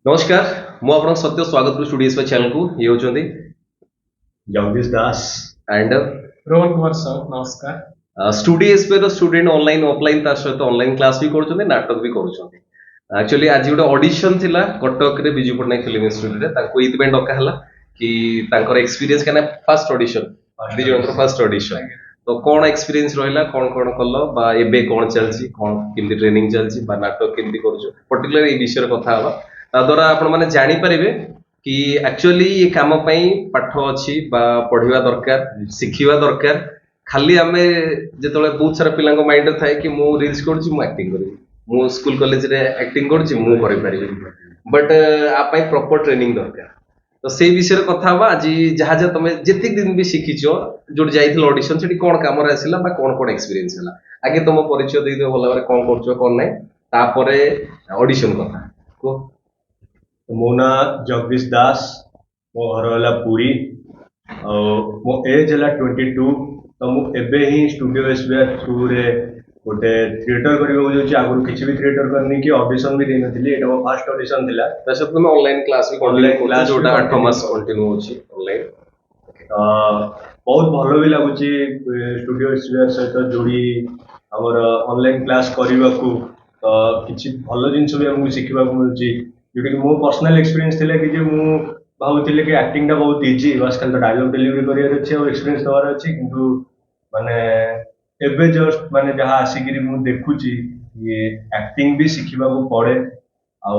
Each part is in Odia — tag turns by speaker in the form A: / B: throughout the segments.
A: नमस्कार मु आपन सत्य स्वागत करू स्टूडियो स्पे चैनल को ये होचंदी
B: जगदीश दास
A: एंड
C: रोहन कुमार सर नमस्कार।
A: स्टूडियो स्पे रो स्टूडेंट ऑनलाइन ऑफलाइन ता सहित ऑनलाइन क्लास भी करूचंदी नाटक भी करूचंदी। एक्चुअली आज गोटे ऑडिशन थिला कटक रे बिजू पटनायक फिल्म इंस्टीट्यूट रे ताको इतबे डका हला कि तांकर एक्सपीरियंस कने फर्स्ट ऑडिशन दिजनकर फर्स्ट ऑडिशन तो कौन एक्सपीरियंस रहिला कौन कौन कलो बा एबे कौन चलची कौन किंदी ट्रेनिंग चलची बा नाटक किंदी करूचो पर्टिकुलर ए विषय कथा हवा ता द्वारा आपण माने जानि परिबे कि एक्चुअली ये काम पई पाठ अछि बा पढिवा दरकार सिखिवा दरकार खाली आमे जेतले बहुत सारा पिलांको माइंड रे थाए कि मु रील्स करछि मु एक्टिंग करबी मु स्कूल कॉलेज रे एक्टिंग करछि मु करि परिबी बट आ पई प्रॉपर ट्रेनिंग दरकार तो से विषय कथा हवा आज जहा जहा तमे जेति दिन भी शिखिछो जोड जाइथिल ऑडिशन सेठी कोन काम रे आसिला बा कोन कोन एक्सपीरियंस हला आगे तुम परिचय देइ दियो भला बारे कोन करछो कोन नै तापरे ऑडिशन कथा को
B: मो ना जगदीश दास मो घर होला पुरी मो एज होला 22 तो मु एबे ही स्टूडियो एसबीआर थ्रू रे गोटे थिएटर करियो जोछि आगु किछि भी थिएटर करनी कि ऑडिशन भी देना थिली एटा मो फर्स्ट ऑडिशन थिला
A: तसे तुम ऑनलाइन क्लास भी
B: Online
A: कंटिन्यू
B: class
A: करछो जोटा
B: भी
A: 8 मास कंटिन्यू होछि ऑनलाइन
B: बहुत भलो भी लागुछि स्टूडियो एसबीआर सहित जोड़ी हमर ऑनलाइन क्लास करिवाकू किछि भलो जिंस भी हमकु सिखिबाकू मिलछि जोटा कि मो पर्सनल एक्सपीरियंस थिला कि जे मु भाबुथिले कि एक्टिंग टा बहुत इजी बस खाली डायलॉग डिलीवरी करियर अछि और एक्सपीरियंस दवार अछि किंतु माने एबे जस्ट माने जहा आसिकिरी मु देखुछि ये एक्टिंग भी सिखिबाकू पड़े आ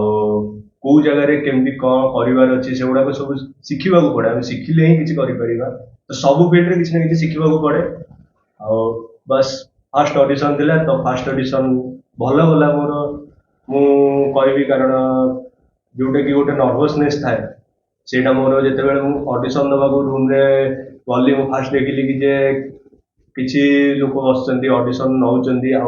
B: को जगह रे केमदी कोन करिवार अछि सेगुडा को सब सिखिबाकू पड़े हम सिखिले ही किछि करि परिबा तो सब फील्ड रे किछि ना किछि सिखिबाकू पड़े आ बस फर्स्ट ऑडिशन थिला तो फर्स्ट ऑडिशन भलो भला मोर मु कहबी कारण जोटा कि गोटे नर्वसनेस थाए सेटा मोर जेते बेले मु ऑडिशन दबाको रूम रे गली मु फास्ट देखिली कि जे किछि लोक बसचंदी ऑडिशन नउचंदी आ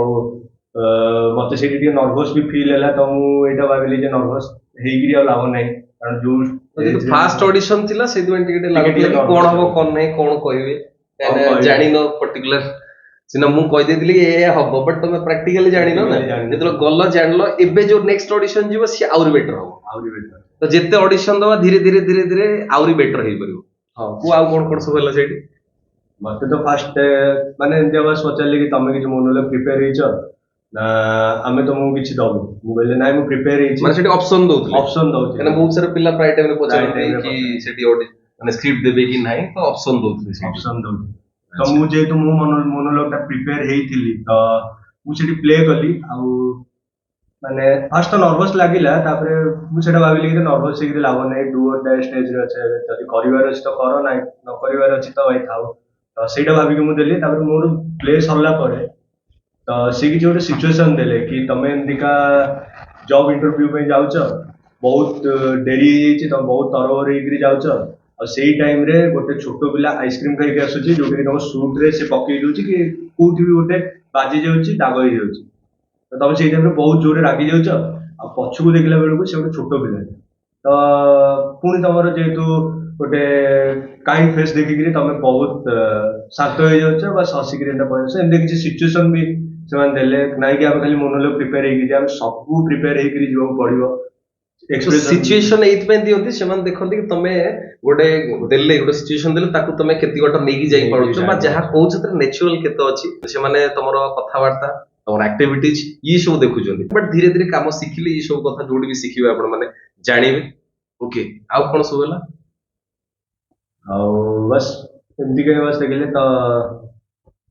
B: मते सेठी टिके नर्वस भी फील हैला तो मु एटा भाबिली जे नर्वस हेगिरी आ लाभ नै कारण जो
A: फास्ट ऑडिशन थिला सेति में टिके लागत
B: टिके
A: कि कोन हबो कोन नै कोन कहबे
B: कहबे।
A: जानि न पर्टिकुलर सिना मु कहि देतिली ए हबो बट तुम प्रैक्टिकली जानि न ना जेतलो गल्लो जानलो एबे जो नेक्स्ट ऑडिशन जीवो सी आउर बेटर हो
B: आउरी बेटर
A: तो जेते ऑडिशन दवा धीरे धीरे धीरे धीरे आउरी बेटर हेइ परिबो हां को आउ कोन कोन सब होला सेठी
B: मते तो फास्ट माने एंते बस पचारले कि तमे किछ मोनले प्रिपेयर हिचो ना आमे तो मु किछ दबो मु कहले नाइ मु प्रिपेयर हिची
A: माने सेठी ऑप्शन दउतले
B: ऑप्शन दउची
A: कने बहुत सारा पिला प्राय टाइम रे
B: Right time
A: पचारते
B: रे
A: कि
B: पचारते।
A: सेठी ऑडिशन माने स्क्रिप्ट देबे कि नाही तो ऑप्शन दउतले सेठी
B: ऑप्शन दउची तो मु जेतु मु मोनोलॉग ता प्रिपेयर हेइथिली तो मु सेठी प्ले कली आ माने फास्ट तो नर्वस लागिला तापरे मु सेटा भाबिली कि नर्वस हे कि लाभ नै डू और डाई स्टेज रे अछि जदि करिवार अछि तो करो नै न करिवार अछि तो भाई थाओ तो सेटा भाबी कि मु देली तापरे मोर प्ले सरला परे तो से किछि गोटे सिचुएशन देले कि तमे एंदिका जॉब इंटरव्यू पे जाउछ बहुत डेरी हेछि तो बहुत तरवर हेकरी जाउछ और सेही टाइम रे गोटे छोटो पिला आइसक्रीम खाइके आसुची जोटे कि तम सूट रे से पकई दोची कि कोठी भी गोटे बाजी जाउची दाग होई जाउची तो तम सेही टाइम रे बहुत जोरे रागी जाउछ आ पछकु देखला बेलकु से गोटे छोटो पिला तो पुणी तमर जेहेतु गोटे काइंड फेस देखिकरी तमे बहुत शांत हो जाउछ बस हसिकरी एटा पयस एंदे किछि सिचुएशन भी सेमान देले नाइ कि हम खाली मोनोलॉग प्रिपेयर हेकि जे हम सब प्रिपेयर हेकरी जीवा पड़िबो
A: सिचुएशन एइथ पे दियंती सेमान देखंती कि तमे गोटे देले गोटे सिचुएशन देले ताकू तमे केति गोटा नेकी जाई पाडुछ बा जहा कहउछ त नेचुरल केते अछि से माने तमरो कथावार्ता तमर एक्टिविटीज ई सब देखुचंती बट धीरे धीरे काम सिखिले ई सब कथा जोडी भी सिखिबे आपण माने जानिबे ओके आउ कोन सब होला
B: आ बस एमती के बस देखले तो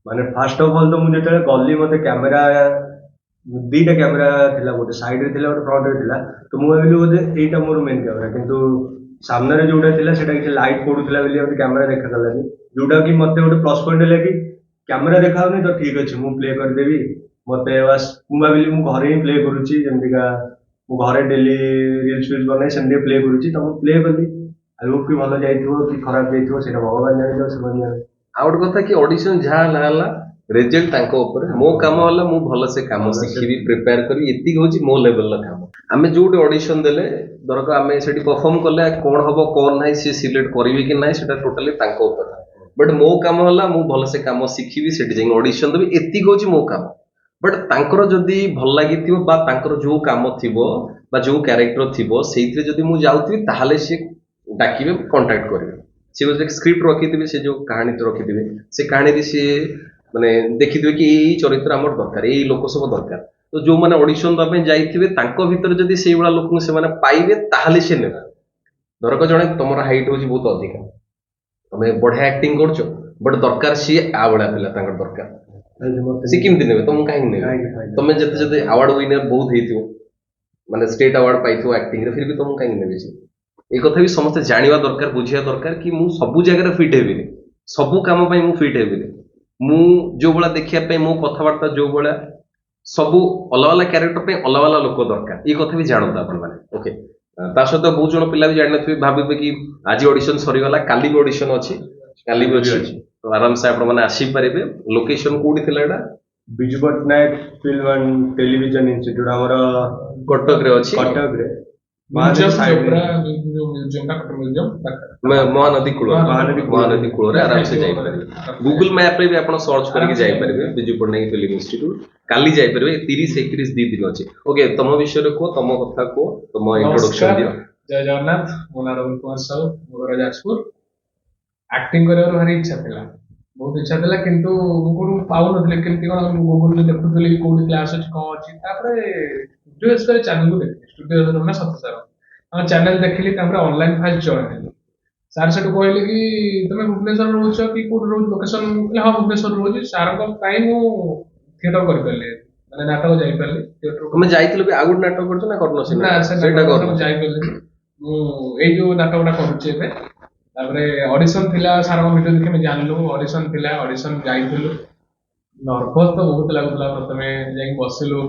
B: माने फर्स्ट ऑफ ऑल तो मुझे जेतले गल्ली मते कैमरा दीटा कैमरा थिला गोटे साइड रे थिला गोटे फ्रंट रे थिला तो मु भाबिली बोधे एटा मोर मेन कैमरा किंतु सामने रे जोटा थिला सेटा कि लाइट पडुथिला बेली हम कैमरा देखा गलानी जोटा कि मते गोटे प्लस पॉइंट ले कि कैमरा देखाउनी तो ठीक अछि मु प्ले कर देबी मते बस मु भाबिली मु घरे ही प्ले करूची जेमतिका मु घरे डेली रील्स वील्स बनाई संडे प्ले करूची तो मु प्ले करली आइ होप कि भलो जाइथिबो कि खराब जाइथिबो सेटा भगवान जाने जो से जाने
A: आउ गोटे कथा कि ऑडिशन जहा लाला रिजल्ट तांको ऊपर मो काम होला मु भलो से काम सिखिबी प्रिपेयर करी एति होची मो लेवल ला काम आमे जोटे ऑडिशन देले दरक आमे सेठी परफॉर्म करले कोन हबो कोन नाही से सिलेक्ट करबी कि नाही सेटा टोटली तांको ऊपर बट मो काम होला मु भलो से काम सिखिबी सेठी जे ऑडिशन देबी एति होची मो काम बट तांकर जदि भल लागिथिबो बा तांकर जो काम थिबो बा जो कैरेक्टर थिबो सेइथिरे जदि मु जाउथिबि ताहाले से डाकिबे कांटेक्ट करिवे से जो स्क्रिप्ट रखिथिबे से जो कहानी रखिथिबे से कहानी रे से माने देखिथिबे कि एई चरित्र हमर दरकार एई लोक सब दरकार तो जो माने ऑडिशन दबे जाइथिबे तांको भीतर जदि सेई वाला लोक से माने पाइबे ताहाले से नेबे धरक जणे तमर हाइट होची बहुत अधिक तमे बढ़िया एक्टिंग करछो बट दरकार सी आ बडा पिला तांकर दरकार सी किमति नेबे तुम काहे नेबे तमे जते जते अवार्ड विनर बहुत हेतियो माने स्टेट अवार्ड पाइथियो एक्टिंग रे फिर भी तुम काहे नेबे सी ए कथा भी समस्त जानिवा दरकार बुझिया दरकार कि मु सबु जगह रे फिट हेबिनी सबु काम पई मु फिट हेबिनी मु जो बळा देखिया पे मो कथावार्ता जो बळा सबु अलग अलग कैरेक्टर पे अलग अलग लोक दरकार ये कथा भी जानता अपन माने ओके ता सहित बहुत जन पिला भी जानि नथिबे भाबिबे कि आज ऑडिशन सरीगला काली भी ऑडिशन अछि काली भी अछि तो आराम से आपण माने आसी परिबे लोकेशन कोडी थिला एटा
B: Biju Pattanaik film and television institute हमर
A: कटक रे अछि
B: कटक रे
A: महानदी कूल महानदी कूल आराम से जाई परिबे गूगल मैप रे भी आपण सर्च करके जाई परिबे बिजू पट्टनायक फिल्म इंस्टीट्यूट काली जाई परिबे 30 31 दी दिन अछि ओके तम विषय रे को तम कथा को तम इंट्रोडक्शन दियो
C: जय जगन्नाथ मोना रवि कुमार साहू मोर जाजपुर एक्टिंग करबार भारी इच्छा थिला बहुत इच्छा थिला किंतु कोन पाउ नथिले केमति कोन गूगल रे देखुतली कोन क्लास अछि को अछि तापरे स्टूडियोस करे चैनल को देखि स्टूडियोस रे ना सत सर हम चैनल देखिली तापरे ऑनलाइन फाइल जॉइन हेली सर सेटु कहले कि तुम भुवनेश्वर रहउछ कि कोड रोज लोकेशन हां भुवनेश्वर रहउछ सर को काई मु थिएटर कर परले माने नाटक जाई परले थिएटर
A: तुम जाइतिलो भी आगुड नाटक करछ ना करनो
C: ना सेटा करनो जाई परले मु एई जो नाटकटा करूछ एबे तापरे ऑडिशन थिला सर को वीडियो देखि मैं जानलु ऑडिशन थिला ऑडिशन जाइतिलु नर्वस तो बहुत लागुतला प्रथमे जाई बसिलु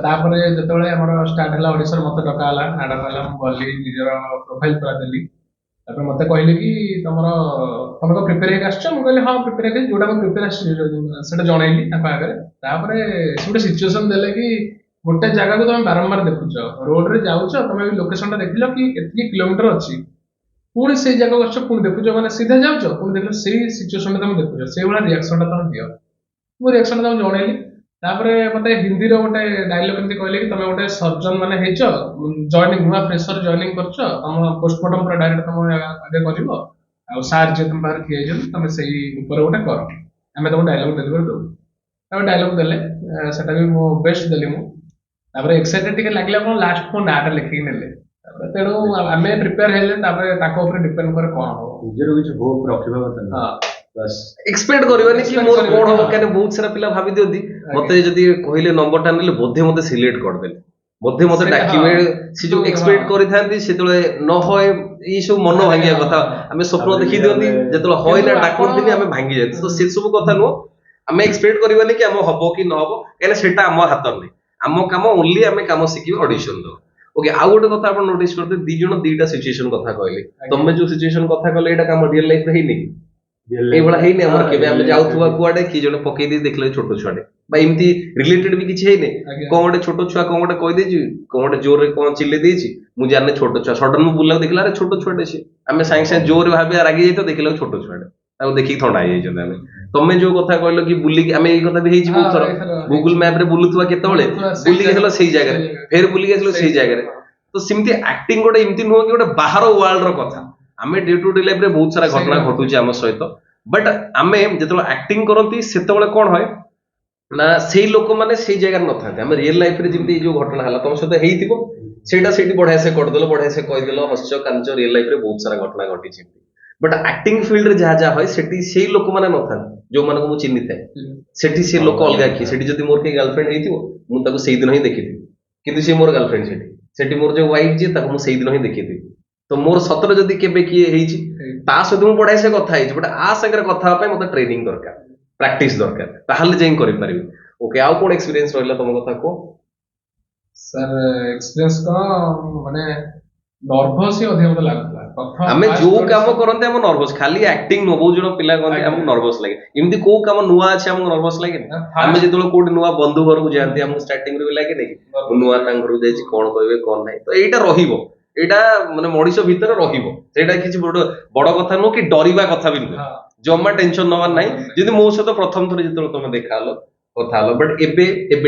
C: तापरे जतबेले हमर स्टार्ट हला ऑडिशन मते डका हला नाटक हला मु गली निजर प्रोफाइल करा देली तापर मते कहले कि तमरो तमे को प्रिपेयर हे आछछ मु कहले हां प्रिपेयर हे जोडा को प्रिपेयर आछ सेटा जणाइली ताका आगे तापरे सुटे सिचुएशन देले कि गोटे जगह को तमे बारंबार देखुछ रोड रे जाउछ तमे लोकेशन ता देखिलो कि एतकी किलोमीटर अछि पुणी से जगह गछ पुणी देखुछ माने सीधा जाउछ पुणी देखलो सेही सिचुएशन ता तमे देखुछ से वाला रिएक्शन ता तमे दियो मु रिएक्शन ता जणाइली तापरे मते हिंदी रो गोटे डायलॉग एमति कहले कि तमे गोटे सर्जन माने हेछ जॉइनिंग हुआ फ्रेशर जॉइनिंग करछ तम पोस्टमार्टम पर डायरेक्ट तम आगे करिवो आ सार जे तुम बाहर किए जन तमे सेही ऊपर गोटे कर हमें तो डायलॉग डेलीवर दो तमे डायलॉग देले सेटा भी मो बेस्ट देली मु तापरे एक्साइटेड टिके लागले कोन लास्ट को नाटा लिखि नेले तापरे तेणु आमे प्रिपेयर हेले तापरे ताको ऊपर डिपेंड करे कोन हो
B: निजर किछ होप रखिबा କଥା हां बस
A: एक्सपेक्ट करबनी कि मोर कोन हो काने बहुत सारा पिला भाबी दियंती मते जदी कहिले नंबर टा नेले बोधे मते सिलेक्ट कर देले बोधे मते डाकिबे से जो एक्सपेक्ट करि थांती सेतले न होय ई सब मन भांगिया कथा हमें स्वप्न देखि दियंती जेतले होय ना डाकन दिनी हमें भांगी जाय तो से सब कथा नो हमें एक्सपेक्ट करबनी कि हम हबो कि न हबो काने सेटा हम हातर नै हम काम ओनली हमें काम सिखिबे ऑडिशन दो ओके आ गोटे कथा आपण नोटिस करते दी जण दीटा सिचुएशन कथा कहले तमे जो सिचुएशन कथा कहले एटा काम रियल लाइफ रे ही नै ए बडा हेइ नै हमर केबे हम जाउथुवा कुआडे कि जण पकई दे देखले छोटो छुआडे बा इमती रिलेटेड भी किछि हेइ नै कोन गोटे छोटो छुआ कोन गोटे कहि देछि कोन गोटे जोर रे कोन चिल्ले देछि मु जाने छोटो छुआ सडन मु बुल्ला देखला रे छोटो छुआडे छै हमें साइंस से जोर रे भाबे रागी जाई तो देखले छोटो छुआडे ताको देखि थंडा आइ जंदा हमें तमे जो कथा कहलो कि बुल्ली कि हमें ए कथा भी हेइ बहुत थर गूगल मैप रे बुलुथुवा केतबेले बुल्ली गेलो सेही जगह रे फेर बुल्ली गेलो सेही जगह रे तो सिमती एक्टिंग गोटे इमती नो कि गोटे बाहर वर्ल्ड रो कथा हमें डे टू डे लाइफ रे बहुत सारा घटना घटुची हम सहित बट आमे जेतलो एक्टिंग करंती सेतबेले कोन होय ना सेही लोक माने सेही जगह न थाते हम रियल लाइफ रे जिमती जो घटना हला तुम सहित हेइतिबो सेटा सेठी बढ़िया से कर देलो बढ़िया से कहि देलो हस्च कांच रियल लाइफ रे बहुत सारा घटना घटी छी बट एक्टिंग फील्ड रे जहा जहा होय सेठी सेही लोक माने न थाते जो माने को मु चिन्हित है सेठी से लोक अलगा की सेठी जदी मोर के गर्लफ्रेंड हेइतिबो मु ताको सेही दिन ही देखिथि किंतु से मोर गर्लफ्रेंड सेठी सेठी मोर जो वाइफ जे ताको मु सेही दिन ही देखिथि तो मोर सतर जदी केबे किए हेइची ता सहित मु बढ़िया से कथा हेइची बट आ संगे कथा पय मते ट्रेनिंग दरकार प्रैक्टिस दरकार ताहाले जें करि परिबे ओके आउ कोन एक्सपीरियंस रहला तम कथा को
C: सर एक्सपीरियंस को माने नर्वस ही अधिक मते लागला कथा
A: हमें जो काम करंते हम नर्वस खाली एक्टिंग नो बहुत जण पिला गंते हम नर्वस लागे इमती को काम नुवा अछि हम नर्वस लागे हमें जेतलो कोड नुवा बंधु घर को जानते हम स्टार्टिंग रे लागे नै नुवा तांग घर जाई छी कोन कहबे कोन नै तो एटा रहिबो एटा माने मଣିଷ ভিতরে रहिबो सेटा किछि बड़ कथा नो कि डरिबा कथा भी नुह जम्मा टेंशन नवा नै जदी मो सहित प्रथम थोर जेतलो तमे देखालो କଥା ହେଲା ବଟ୍ ଏବେ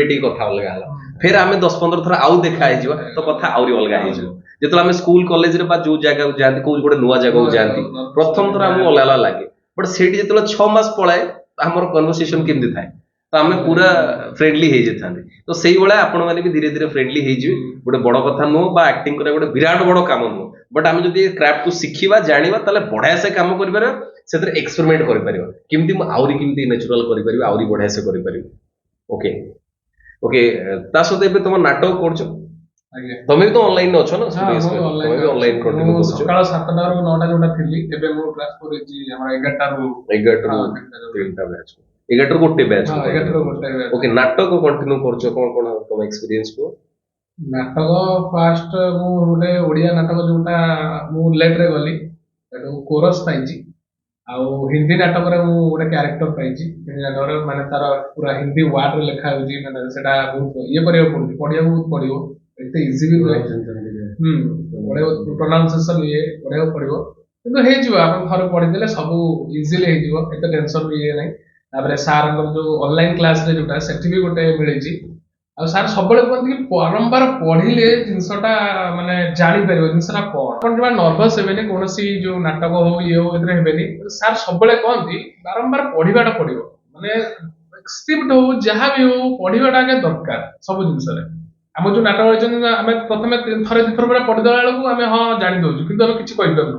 A: ଟିକେ କଥା ଅଲଗା ହେଲା ଫେର ଆମେ 10-15 ଥର ଆଉ ଦେଖା ହେଇଯିବ ତ କଥା ଆହୁରି ଅଲଗା ହେଇଯିବ ଯେତେବେଳେ ଆମେ ସ୍କୁଲ କଲେଜରେ ବା ଯୋଉ ଜାଗାକୁ ଯାଆନ୍ତି କୋଉ ଗୋଟେ ନୂଆ ଜାଗାକୁ ଯାଆନ୍ତି ପ୍ରଥମ ଥର ଆମକୁ ଅଲଗା ଲାଗେ ବଟ୍ ସେଇଠି ଯେତେବେଳେ 6 ମାସ ପଳାଏ ଆମର କନଭରସେସନ କେମିତି ଥାଏ ତ ଆମେ ପୁରା ଫ୍ରେଣ୍ଡଲି ହେଇଯାଇଥାନ୍ତି ତ ସେଇଭଳିଆ ଆପଣ ମାନେ ବି ଧୀରେ ଧୀରେ ଫ୍ରେଣ୍ଡଲି ହେଇଯିବେ ଗୋଟେ ବଡ କଥା ନୁହଁ ବା ଆକ୍ଟିଂ କରିବା ଗୋଟେ ବିରାଟ ବଡ କାମ ନୁହଁ ବଟ୍ ଆମେ ଯଦି କ୍ରାଫ୍ଟକୁ ଶିଖିବା ଜାଣିବା ତାହେଲେ ବଢିଆ ସେ କାମ କରିପାରିବା ସେଥିରେ ଏକ୍ସପେରିମେଣ୍ଟ କରିପାରିବା କେମିତି ମୁଁ ଆହୁରି କେମିତି ନ୍ୟାଚୁରାଲ କରିପାରିବି ଆହୁରି ବଢିଆ ସେ କରିପାରିବି ଓକେ ଓକେ ତା ସହିତ ଏବେ ତମ ନାଟକ କରୁଛ
C: ଆଜ୍ଞା
A: ତମେ ବି ତ ଅନଲାଇନ ଅଛ ନା
C: ହଁ ମୁଁ
A: ତମେ ବି ଅନଲାଇନ କଣ୍ଟିନ୍ୟୁ କରୁଛ
C: ସକାଳ 7ଟାରୁ 9ଟା ଯୋଉଟା ଥିଲି ଏବେ ମୁଁ ଟ୍ରାନ୍ସଫର ହେଇଛି ଆମର 11ଟାରୁ
A: 11ଟାରୁ 3ଟା ବ୍ୟାଚ୍ 11ଟାରୁ ଗୋଟେ ବ୍ୟାଚ୍
C: 11ଟାରୁ ଗୋଟେ batch।
A: ଓକେ ନାଟକ କଣ୍ଟିନ୍ୟୁ କରୁଛ କଣ କଣ ତମ ଏକ୍ସପିରିଏନ୍ସ କୁହ
C: ନାଟକ ଫାଷ୍ଟ ମୁଁ ଗୋଟେ ଓଡିଆ ନାଟକ ଯୋଉଟା ମୁଁ ଲେଟରେ ଗଲି ସେଠୁ କୋରସ ପାଇଛି ଆଉ ହିନ୍ଦୀ ନାଟକରେ ମୁଁ ଗୋଟେ କ୍ୟାରେକ୍ଟର ପାଇଛି ହିନ୍ଦୀ ନାଟକରେ ମାନେ ତାର ପୁରା ହିନ୍ଦୀ ୱାର୍ଡରେ ଲେଖା ହଉଛି ମାନେ ସେଟା ବହୁତ ଇଏ କରିବାକୁ ପଡୁଛି ପଢିବାକୁ ବହୁତ ପଡିବ ଏତେ ଇଜି ବି ନୁହେଁ ପ୍ରୋନାଉନ୍ସିଏସନ ଇଏ ପଢିବାକୁ ପଡିବ କିନ୍ତୁ ହେଇଯିବ ଆପଣ ଥରେ ପଢିଦେଲେ ସବୁ ଇଜିଲି ହେଇଯିବ ଏତେ ଟେନସନ ବି ଇଏ ନାହିଁ ତାପରେ ସାରଙ୍କର ଯୋଉ ଅନଲାଇନ କ୍ଲାସରେ ଯୋଉଟା ସେଠି ବି ଗୋଟେ ମିଳିଛି ଆଉ ସାର୍ ସବୁବେଳେ କୁହନ୍ତି କି ବାରମ୍ବାର ପଢିଲେ ଜିନିଷଟା ମାନେ ଜାଣିପାରିବ ଜିନିଷଟା କଣ ଆପଣ ଜମା ନର୍ଭସ ହେବେନି କୌଣସି ଯୋଉ ନାଟକ ହଉ ଇଏ ହଉ ଏଥିରେ ହେବେନି ସାର୍ ସବୁବେଳେ କହନ୍ତି ବାରମ୍ବାର ପଢିବାଟା ପଡିବ ମାନେ ସ୍କ୍ରିପ୍ଟ ହଉ ଯାହା ବି ହଉ ପଢିବାଟା ଆଗେ ଦରକାର ସବୁ ଜିନିଷରେ ଆମ ଯୋଉ ନାଟକ ହେଇଛନ୍ତି ଆମେ ପ୍ରଥମେ ଥରେ ଦିଥର ପରେ ପଢିଦେଲା ବେଳକୁ ଆମେ ହଁ ଜାଣି ଦଉଛୁ କିନ୍ତୁ ଆମେ କିଛି କହିପାରୁନୁ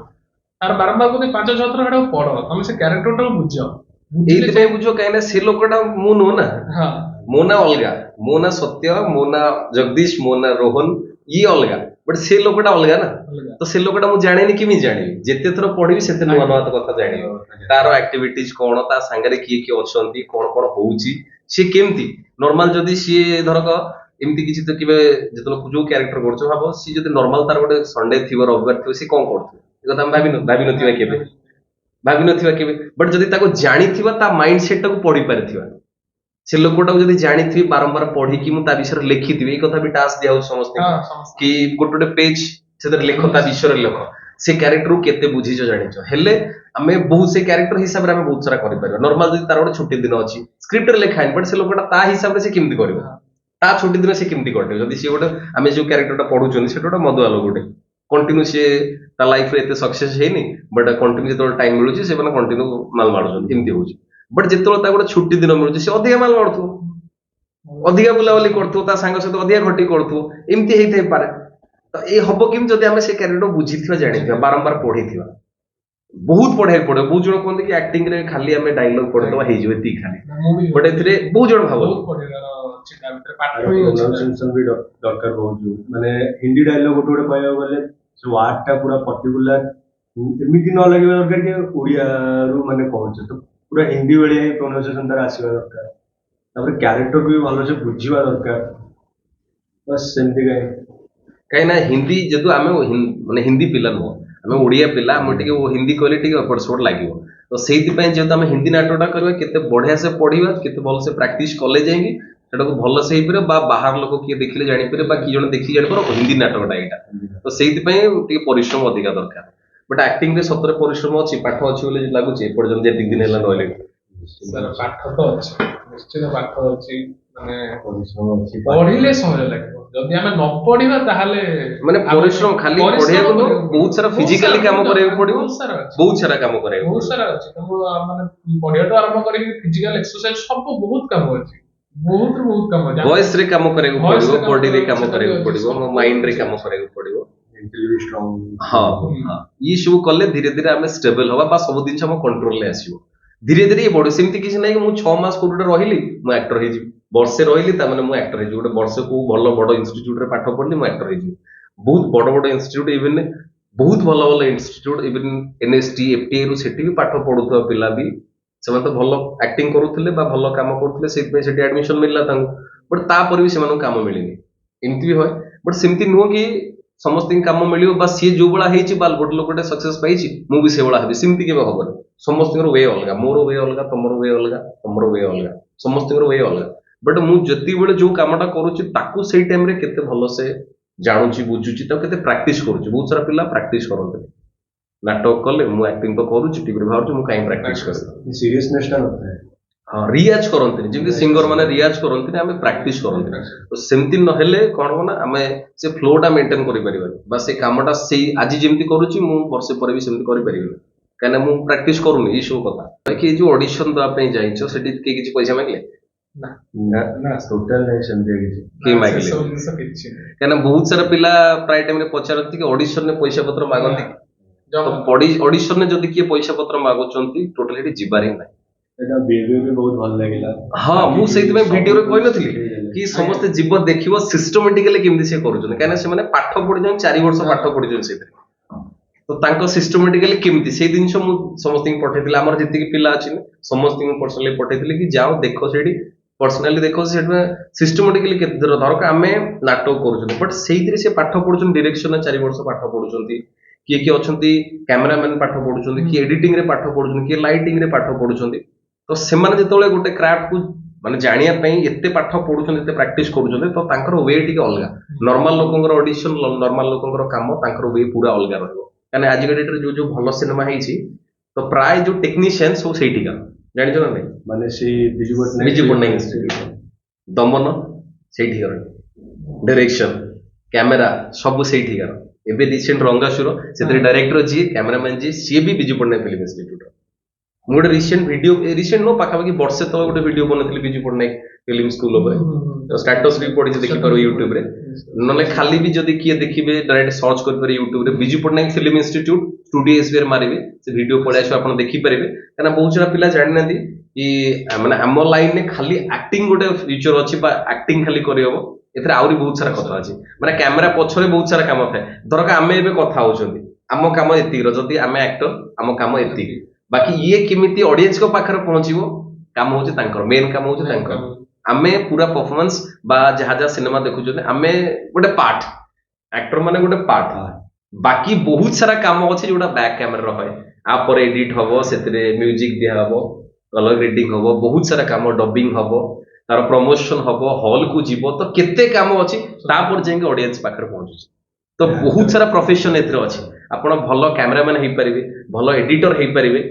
C: ତାର ବାରମ୍ବାର ବୋଧେ 5-6 ଥର ସେଟାକୁ ପଢ ତମେ ସେ କ୍ୟାରେକ୍ଟରଟାକୁ ବୁଝ
A: ଏଇଥିପାଇଁ ବୁଝ କାହିଁକି ନା ସେ ଲୋକଟା ମୁଁ ନୁହଁ ନା
C: ହଁ
A: ମୋ ନା ଅଲଗା ମୋ ନା ସତ୍ୟ ମୋ ନା ଜଗଦୀଶ ମୋ ନା ରୋହନ ଇଏ ଅଲଗା ବଟ୍ ସେ ଲୋକଟା ଅଲଗା ନା
C: ଅଲଗା।
A: ତ ସେ ଲୋକଟା ମୁଁ ଜାଣିନି କେମିତି ଜାଣିବି ଯେତେ ଥର ପଢିବି ସେତେ ନୂଆ ନୂଆ କଥା ଜାଣିବି ତାର ଆକ୍ଟିଭିଟିଜ କଣ ତା ସାଙ୍ଗରେ କିଏ କିଏ ଅଛନ୍ତି କଣ କଣ ହଉଛି ସିଏ କେମିତି ନର୍ମାଲ ଯଦି ସିଏ ଧରକ ଏମିତି କିଛି ତ କେବେ ଯେତେବେଳେ ଯୋଉ କ୍ୟାରେକ୍ଟର କରୁଛ ଭାବ ସିଏ ଯଦି ନର୍ମାଲ ତାର ଗୋଟେ ସଣ୍ଡେ ଥିବ ରବିବାର ଥିବ ସିଏ କଣ କରୁଥିବ ଏ କଥା ଆମେ ଭାବିନଥିବା କେବେ ଭାବିନଥିବା କେବେ ବଟ୍ ଯଦି ତାକୁ ଜାଣିଥିବା ତା ମାଇଣ୍ଡ ସେଟ ଟାକୁ ପଢି ପାରିଥିବା ସେ ଲୋକଟାକୁ ଯଦି ଜାଣିଥିବି ବାରମ୍ବାର ପଢିକି ମୁଁ ତା ବିଷୟରେ ଲେଖିଥିବି ଏଇ କଥା ବି ଟାସ୍କ ଦିଆହଉଛି ସମସ୍ତଙ୍କୁ କି ଗୋଟେ ଗୋଟେ ପେଜ ସେଥିରେ ଲେଖ ତା ବିଷୟରେ ଲେଖ ସେ କ୍ୟାରେକ୍ଟରକୁ କେତେ ବୁଝିଛ ଜାଣିଛ ହେଲେ ଆମେ ବହୁତ ସେ କ୍ୟାରେକ୍ଟର ହିସାବରେ ଆମେ ବହୁତ ସାରା କରିପାରିବା ନର୍ମାଲ ଯଦି ତାର ଗୋଟେ ଛୁଟି ଦିନ ଅଛି ସ୍କ୍ରିପ୍ଟରେ ଲେଖା ହେଇନି ବଟ୍ ସେ ଲୋକଟା ତା ହିସାବରେ ସେ କେମିତି କରିବ ତା ଛୁଟି ଦିନ ସେ କେମିତି କଟିବ ଯଦି ସିଏ ଗୋଟେ ଆମେ ଯୋଉ କ୍ୟାରେକ୍ଟରଟା ପଢୁଛନ୍ତି ସେଟା ଗୋଟେ ମଦୁଆ ଲୋକ ଗୋଟେ କଣ୍ଟିନ୍ୟୁ ସିଏ ତା ଲାଇଫରେ ଏତେ ସକ୍ସେସ୍ ହେଇନି ବଟ୍ କଣ୍ଟିନ୍ୟୁ ଯେତେବେଳେ ଟାଇମ ମିଳୁଛି ସେମାନେ କଣ୍ଟିନ୍ୟୁ ମାଲ ମାରୁଛନ୍ତି ଏମିତି ହଉଛି ବଟ୍ ଯେତେବେଳେ ତାକୁ ଗୋଟେ ଛୁଟି ଦିନ ମିଳୁଛି ସେ ଅଧିକା ମାଲ ମାରୁଥିବ ଅଧିକା ବୁଲାବୁଲି କରୁଥିବ ତା ସାଙ୍ଗ ସହିତ ଅଧିକା ଘଟି କରୁଥିବ ଏମିତି ହେଇଥାଇପାରେ ତ ଏଇ ହବ କେମିତି ଯଦି ଆମେ ସେ କ୍ୟାରେକ୍ଟର ବୁଝିଥିବା ଜାଣିଥିବା ବାରମ୍ବାର ପଢିଥିବା ବହୁତ ପଢିବାକୁ ପଡିବ ବହୁତ ଜଣ କୁହନ୍ତି କି ଆକ୍ଟିଂ ରେ ଖାଲି ଆମେ ଡାଇଲଗ ପଢିଦବା ହେଇଯିବ ଏତିକି ଖାଲି ବଟ୍ ଏଥିରେ ବହୁତ ଜଣ ଭାବନ୍ତି
B: pronunciation ବି ଦରକାର ବହୁତ ମାନେ ହିନ୍ଦୀ ଡାଇଲଗ ଗୋଟେ ଗୋଟେ କହିବାକୁ ଗଲେ ସେ ୱାର୍ଡ ଟା ପୁରା ପର୍ଟିକୁଲାର ଏମିତି ନ ଲାଗିବା ଦରକାର କି ଓଡିଆରୁ ମାନେ କହୁଛେ ତ ପୁରା ହିନ୍ଦୀ ଭଳିଆ ହିଁ ପ୍ରୋନାଉନ୍ସିଏସନ ତାର ଆସିବା ଦରକାର ତାପରେ କ୍ୟାରେକ୍ଟରକୁ ବି ଭଲସେ ବୁଝିବା ଦରକାର ବାସ୍ ସେମିତି
A: କାହିଁକି ନା ହିନ୍ଦୀ ଯେହେତୁ ଆମେ ମାନେ ହିନ୍ଦୀ ପିଲା ନୁହଁ ଆମେ ଓଡିଆ ପିଲା ଆମେ ଟିକେ ହିନ୍ଦୀ କହିଲେ ଟିକେ ଏପଟ ସେପଟ ଲାଗିବ ତ ସେଇଥିପାଇଁ ଯେହେତୁ ଆମେ ହିନ୍ଦୀ ନାଟକଟା କରିବା କେତେ ବଢିଆ ସେ ପଢିବା କେତେ ଭଲସେ ପ୍ରାକ୍ଟିସ କଲେ ଯାଇକି ସେଟାକୁ ଭଲସେ ହେଇପାରିବ ବା ବାହାର ଲୋକ କିଏ ଦେଖିଲେ ଜାଣିପାରିବେ ବା କିଏ ଜଣେ ଦେଖିକି ଜାଣିପାରିବ ହିନ୍ଦୀ ନାଟକଟା ଏଇଟା ତ ସେଇଥିପାଇଁ ଟିକେ ପରିଶ୍ରମ ଅଧିକା ଦରକାର ବଟ୍ ଆକ୍ଟିଂ ରେ ସତରେ ପରିଶ୍ରମ ଅଛି ପାଠ ଅଛି ବୋଲି ଲାଗୁଛି ଏପର୍ଯ୍ୟନ୍ତ ଯେତିକି ଦିନ ହେଲା ରହିଲେଣି
C: ପାଠ ତ ଅଛି ନିଶ୍ଚିତ ପାଠ ଅଛି ମାନେ ପଢିଲେ ସହଜ ଲାଗିବ ଯଦି ଆମେ ନ ପଢିବା ତାହେଲେ
A: ମାନେ ପରିଶ୍ରମ ଖାଲି ପଢିବାକୁ ନୁହଁ ବହୁତ ସାରା ଫିଜିକାଲି କାମ କରିବାକୁ ପଡିବ ବହୁତ ସାରା କାମ କରିବାକୁ
C: ବହୁତ ସାରା ଅଛି ମାନେ ପଢିବାଠୁ ଆରମ୍ଭ କରିକି ଫିଜିକାଲ ଏକ୍ସରସାଇଜ ସବୁ ବହୁତ କାମ ଅଛି ବହୁତ କାମ ଅଛି
A: ଭଏସ ରେ କାମ କରିବାକୁ ପଡିବ ବଡିରେ କାମ କରିବାକୁ ପଡିବ ମୋ ମାଇଣ୍ଡ ରେ କାମ କରିବାକୁ ପଡିବ ହଁ ଇଏ ସବୁ କଲେ ଧୀରେ ଧୀରେ ଆମେ ଷ୍ଟେବଲ ହବା ବା ସବୁ ଜିନିଷ ଆମ କଣ୍ଟ୍ରୋଲରେ ଆସିବ ଧୀରେ ଧୀରେ ବଢିବ ସେମିତି କିଛି ନାହିଁ ମୁଁ 6 ମାସ କୋଉଠି ରହିଲି ମୁଁ ଆକ୍ଟର ହେଇଯିବି ବର୍ଷେ ରହିଲି ତାମାନେ ମୁଁ ଆକ୍ଟର ହେଇଯିବି ଗୋଟେ ବର୍ଷକୁ ଭଲ ବଡ ଇନଷ୍ଟିଚ୍ୟୁଟରେ ପାଠ ପଢିଲି ମୁଁ ଆକ୍ଟର ହେଇଯିବି ବହୁତ ବଡ ବଡ ଇନଷ୍ଟିଚ୍ୟୁଟ ଇଭେନ ବହୁତ ଭଲ ଭଲ ଇନଷ୍ଟିଚ୍ୟୁଟ ଇଭେନ NST FTA ରୁ ସେଠି ବି ପାଠ ପଢୁଥିବା ପିଲା ବି ସେମାନେ ତ ଭଲ ଆକ୍ଟିଂ କରୁଥିଲେ ବା ଭଲ କାମ କରୁଥିଲେ ସେଇଥିପାଇଁ ସେଠି ଆଡମିସନ ମିଳିଲା ତାଙ୍କୁ ବଟ୍ ତାପରେ ବି ସେମାନଙ୍କୁ କାମ ମିଳିନି ଏମିତି ବି ହୁଏ ବଟ୍ ସେମିତି ନୁହଁ କି ସମସ୍ତଙ୍କୁ କାମ ମିଳିବ ବା ସିଏ ଯୋଉ ଭଳିଆ ହେଇଛି ବା ଗୋଟେ ଲୋକଟେ ସକ୍ସେସ୍ ପାଇଛି ମୁଁ ବି ସେଇଭଳିଆ ହେବି ସେମିତି କେବେ ହବନି ସମସ୍ତଙ୍କର ୱେ ଅଲଗା ମୋର ୱେ ଅଲଗା ତମର ୱେ ଅଲଗା ତମର ୱେ ଅଲଗା ସମସ୍ତଙ୍କର ୱେ ଅଲଗା ବଟ୍ ମୁଁ ଯେତିକିବେଳେ ଯୋଉ କାମଟା କରୁଛି ତାକୁ ସେଇ ଟାଇମରେ କେତେ ଭଲସେ ଜାଣୁଛି ବୁଝୁଛି ତାକୁ କେତେ ପ୍ରାକ୍ଟିସ କରୁଛି ବହୁତ ସାରା ପିଲା ପ୍ରାକ୍ଟିସ କରନ୍ତିନି ନାଟକ କଲେ ମୁଁ ଆକ୍ଟିଂ ତ କରୁଛି ଟିଭିରେ ବାହାରୁଛି ମୁଁ କାହିଁ ପ୍ରାକ୍ଟିସ କରିବି
B: ସିରିୟସନେସ୍ ଟା ନଥାଏ
A: ହଁ ରିୟାଜ କରନ୍ତିନି ଯେମିତି ସିଙ୍ଗର ମାନେ ରିୟାଜ କରନ୍ତିନି ଆମେ ପ୍ରାକ୍ଟିସ କରନ୍ତି ତ ସେମିତି ନହେଲେ କଣ ହବ ନା ଆମେ ସେ ଫ୍ଲୋ ଟା ମେଣ୍ଟେନ କରିପାରିବାନି ବା ସେ କାମଟା ସେଇ ଆଜି ଯେମିତି କରୁଛି ମୁଁ ବର୍ଷେ ପରେ ବି ସେମିତି କରିପାରିବିନି କାହିଁକିନା ମୁଁ ପ୍ରାକ୍ଟିସ କରୁନି ଏଇ ସବୁ କଥା ବାକି ଏଇ ଯୋଉ ଅଡିସନ ଦେବା ପାଇଁ ଯାଇଛ ସେଠି କିଏ କିଛି ପଇସା ମାଗିଲେ
C: ନା
B: ନା ଟୋଟାଲ ନାହିଁ ସେମିତି କିଛି।
A: କିଏ
C: ନା,
A: ମାଗିଲେ
C: ସେସବୁ ଜିନିଷ କିଛି ନାହିଁ।
A: କାହିଁକିନା ବହୁତ ସାରା ପିଲା ପ୍ରାୟ ଟାଇମରେ ପଚାରନ୍ତି କି ଅଡିସନରେ ପଇସା ପତ୍ର ମାଗନ୍ତି କି? ତ
C: ଜମା
A: ଅଡିସନରେ ଯଦି କିଏ ପଇସା ପତ୍ର ମାଗୁଛନ୍ତି ଟୋଟାଲି ଏଠି ଯିବାର ହିଁ ନାହିଁ
B: ଏଇଟା ବିହେଭିୟର ବି ବହୁତ ଭଲ ଲାଗିଲା।
A: ହଁ ମୁଁ ସେଇଥିପାଇଁ ଭିଡିଓରେ କହିନଥିଲି
B: ଶିଖେଇଦେଲେ।
A: କି ସମସ୍ତେ ଯିବ ଦେଖିବ ସିଷ୍ଟମେଟିକାଲି କେମିତି ସେ କରୁଛନ୍ତି କାହିଁକିନା ସେମାନେ ପାଠ ପଢିଛନ୍ତି 4 ବର୍ଷ ପାଠ ପଢିଛନ୍ତି ସେଇଥିରେ ତ ତାଙ୍କ ସିଷ୍ଟମେଟିକାଲି କେମିତି ସେଇ ଜିନିଷ ମୁଁ ସମସ୍ତଙ୍କୁ ପଠେଇଥିଲି ଆମର ଯେତିକି ପିଲା ଅଛନ୍ତି ସମସ୍ତଙ୍କୁ ପର୍ସନାଲି ପଠେଇଥିଲି କି ଯାଅ ଦେଖ ସେଇଠି ପର୍ସନାଲି ଦେଖ ସେଠି ସିଷ୍ଟମେଟିକାଲି କେତେ ଧରକ ଆମେ ନାଟକ କରୁଛନ୍ତି ବଟ୍ ସେଇଥିରେ ସେ ପାଠ ପଢୁଛନ୍ତି ଡିରେକ୍ସନରେ 4 ବର୍ଷ ପାଠ ପଢୁଛନ୍ତି କିଏ କିଏ ଅଛନ୍ତି କ୍ୟାମେରାମ୍ୟାନ ପାଠ ପଢୁଛନ୍ତି କିଏ ଏଡିଟିଂ ରେ ପାଠ ପଢୁଛନ୍ତି କିଏ ଲାଇଟିଂ ରେ ପାଠ ପଢୁଛନ୍ତି ତ ସେମାନେ ଯେତେବେଳେ ଗୋଟେ କ୍ରାଫ୍ଟକୁ ମାନେ ଜାଣିବା ପାଇଁ ଏତେ ପାଠ ପଢୁଛନ୍ତି ଏତେ ପ୍ରାକ୍ଟିସ କରୁଛନ୍ତି ତ ତାଙ୍କର ୱେ ଟିକେ ଅଲଗା ନର୍ମାଲ ଲୋକଙ୍କର ଅଡିସନ ନର୍ମାଲ ଲୋକଙ୍କର କାମ ତାଙ୍କର ୱେ ପୁରା ଅଲଗା ରହିବ କାହିଁକିନା ଆଜିକା ଡେଟରେ ଯୋଉ ଯୋଉ ଭଲ ସିନେମା ହେଇଛି ତ ପ୍ରାୟ ଯୋଉ ଟେକ୍ନିସିଆନ ସବୁ ସେଇଠିକା ଜାଣିଛ ନା ନାଇଁ
B: ମାନେ ସେଇ ବିଜୁ ପଟ୍ଟନାୟକ
A: ବିଜୁ ପଟ୍ଟନାୟକ ଇନଷ୍ଟିଚ୍ୟୁଟ ଦମନ ସେଇଠିକାର ଡାଇରେକ୍ସନ କ୍ୟାମେରା ସବୁ ସେଇଠିକାର ଏବେ ରିସେଣ୍ଟ ରଙ୍ଗାସୁର ସେଥିରେ ଡାଇରେକ୍ଟର ଯିଏ କ୍ୟାମେରାମ୍ୟାନ ଯିଏ ସିଏ ବି ବିଜୁ ପଟ୍ଟନାୟକ ଫିଲ୍ମ ଇନଷ୍ଟିଚ୍ୟୁଟ ମୁଁ ଗୋଟେ ରିସେଣ୍ଟ ଭିଡିଓ ରିସେଣ୍ଟ ନୁହଁ ପାଖାପାଖି ବର୍ଷେ ତଳେ ଗୋଟେ ଭିଡିଓ ବନେଇଥିଲି ବିଜୁ ପଟ୍ଟନାୟକ ଫିଲ୍ମ ସ୍କୁଲ ଉପରେ ଷ୍ଟାଟସ ବି ପଢିଛି ଦେଖିପାରିବ ୟୁଟ୍ୟୁବରେ ନହେଲେ ଖାଲି ବି ଯଦି କିଏ ଦେଖିବେ ଡାଇରେକ୍ଟ ସର୍ଚ୍ଚ କରିପାରିବେ ୟୁଟ୍ୟୁବରେ Biju Pattanaik film institute studio SBR ମାରିବେ ସେ ଭିଡିଓ ପଳେଇ ଆସିବ ଆପଣ ଦେଖିପାରିବେ କାହିଁକିନା ବହୁତ ସାରା ପିଲା ଜାଣିନାହାନ୍ତି କି ମାନେ ଆମ ଲାଇନରେ ଖାଲି ଆକ୍ଟିଂ ଗୋଟେ ଫ୍ୟୁଚର ଅଛି ବା ଆକ୍ଟିଂ ଖାଲି କରିହବ ଏଥିରେ ଆହୁରି ବହୁତ ସାରା କଥା ଅଛି ମାନେ କ୍ୟାମେରା ପଛରେ ବହୁତ ସାରା କାମ ଥାଏ ଧରକ ଆମେ ଏବେ କଥା ହଉଛନ୍ତି ଆମ କାମ ଏତିକିର ଯଦି ଆମେ ଆକ୍ଟର ଆମ କାମ ଏତିକି ବାକି ଇଏ କେମିତି ଅଡିଏନ୍ସଙ୍କ ପାଖରେ ପହଞ୍ଚିବ କାମ ହଉଛି ତାଙ୍କର ମେନ୍ କାମ ହଉଛି ତାଙ୍କର ଆମେ ପୁରା ପରଫର୍ମାନ୍ସ ବା ଯାହା ଯାହା ସିନେମା ଦେଖୁଛନ୍ତି ଆମେ ଗୋଟେ ପାର୍ଟ ଆକ୍ଟର ମାନେ ଗୋଟେ ପାର୍ଟ ବାକି ବହୁତ ସାରା କାମ ଅଛି ଯୋଉଟା ବ୍ୟାକ୍ କ୍ୟାମେରା ରହେ ଆ ପରେ ଏଡିଟ ହବ ସେଥିରେ ମ୍ୟୁଜିକ ଦିଆହବ କଲର ଗ୍ରେଡିଂ ହବ ବହୁତ ସାରା କାମ ଡବିଂ ହବ ତାର ପ୍ରମୋସନ ହବ ହଲ୍ କୁ ଯିବ ତ କେତେ କାମ ଅଛି ତାପରେ ଯାଇକି ଅଡିଏନ୍ସ ପାଖରେ ପହଞ୍ଚୁଛି ତ ବହୁତ ସାରା ପ୍ରଫେସନ ଏଥିରେ ଅଛି ଆପଣ ଭଲ କ୍ୟାମେରାମ୍ୟାନ ହେଇପାରିବେ ଭଲ ଏଡିଟର ହେଇପାରିବେ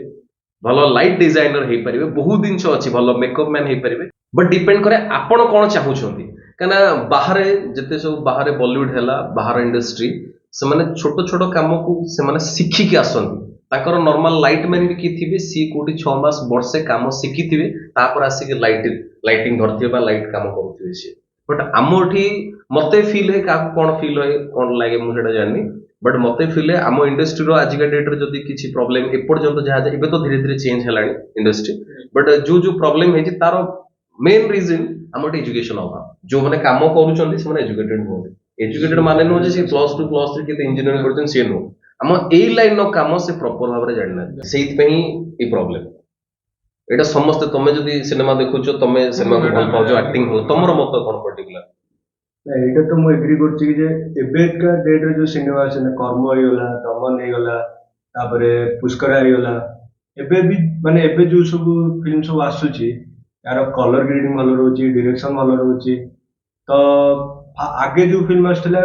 A: ଭଲ ଲାଇଟ୍ ଡିଜାଇନର ହେଇପାରିବେ ବହୁତ ଜିନିଷ ଅଛି ଭଲ ମେକଅପ ମ୍ୟାନ ହେଇପାରିବେ ବଟ୍ ଡିପେଣ୍ଡ କରେ ଆପଣ କଣ ଚାହୁଁଛନ୍ତି କାହିଁକିନା ବାହାରେ ଯେତେ ସବୁ ବାହାରେ ବଲିଉଡ ହେଲା ବାହାର ଇଣ୍ଡଷ୍ଟ୍ରି ସେମାନେ ଛୋଟ ଛୋଟ କାମକୁ ସେମାନେ ଶିଖିକି ଆସନ୍ତି ତାଙ୍କର ନର୍ମାଲ ଲାଇଟ୍ ମ୍ୟାନ ବି କିଏ ଥିବେ ସିଏ କୋଉଠି 6 ମାସ ବର୍ଷେ କାମ ଶିଖିଥିବେ ତାପରେ ଆସିକି ଲାଇଟିଂ ଧରିଥିବେ ବା ଲାଇଟ୍ କାମ କରୁଥିବେ ସିଏ ବଟ୍ ଆମ ଏଠି ମତେ ଫିଲ୍ ହୁଏ କାହାକୁ କଣ ଫିଲ୍ ହୁଏ କଣ ଲାଗେ ମୁଁ ସେଟା ଜାଣିନି ବଟ୍ ମତେ ଫିଲ୍ ହୁଏ ଆମ ଇଣ୍ଡଷ୍ଟ୍ରିର ଆଜିକା ଡେଟ୍ରେ ଯଦି କିଛି ପ୍ରୋବ୍ଲେମ ଏପର୍ଯ୍ୟନ୍ତ ଯାହା ଏବେ ତ ଧୀରେ ଧୀରେ ଚେଞ୍ଜ ହେଲାଣି ଇଣ୍ଡଷ୍ଟ୍ରି ବଟ୍ ଯୋଉ ଯୋଉ ପ୍ରୋବ୍ଲେମ ହେଇଛି ତାର ମେନ୍ ରିଜନ ଆମର ଗୋଟେ ଏଜୁକେସନ ଅଭାବ ଯୋଉମାନେ କାମ କରୁଛନ୍ତି ସେମାନେ ଏଜୁକେଟେଡ ନୁହନ୍ତି ଏଜୁକେଟେଡ ମାନେ ନୁହଁ ଯେ ସେ +2 +3 କେତେ ଇଞ୍ଜିନିୟରିଂ କରୁଛନ୍ତି ସିଏ ନୁହଁ ଆମ ଏଇ ଲାଇନ ର କାମ ସେ ପ୍ରପର ଭାବରେ ଜାଣିନାହାନ୍ତି ସେଇଥିପାଇଁ ଏଇ ପ୍ରୋବ୍ଲେମ ଏଇଟା ସମସ୍ତେ ତମେ ଯଦି ସିନେମା ଦେଖୁଛ ତମେ ସିନେମାକୁ ଭଲ ପାଉଛ ଆକ୍ଟିଂ ହଉ ତମର ମତ କଣ ପର୍ଟିକୁଲାର
B: ଏଇଟା ତ ମୁଁ ଏଗ୍ରି କରୁଛି କି ଯେ ଏବେକା ଡେଟ୍ରେ ଯୋଉ ସିନେମା ଅଛି ନା କର୍ମ ହେଇଗଲା ଦମନ ହେଇଗଲା ତାପରେ ପୁଷ୍କରା ହେଇଗଲା ଏବେ ବି ମାନେ ଏବେ ଯୋଉ ସବୁ ଫିଲ୍ମ ସବୁ ଆସୁଛି यार कलर ग्रेडिंग ଭଲ ରହୁଛି ଡିରେକ୍ସନ ଭଲ ରହୁଛି ତ ଆଗେ ଯୋଉ ଫିଲ୍ମ ଆସୁଥିଲା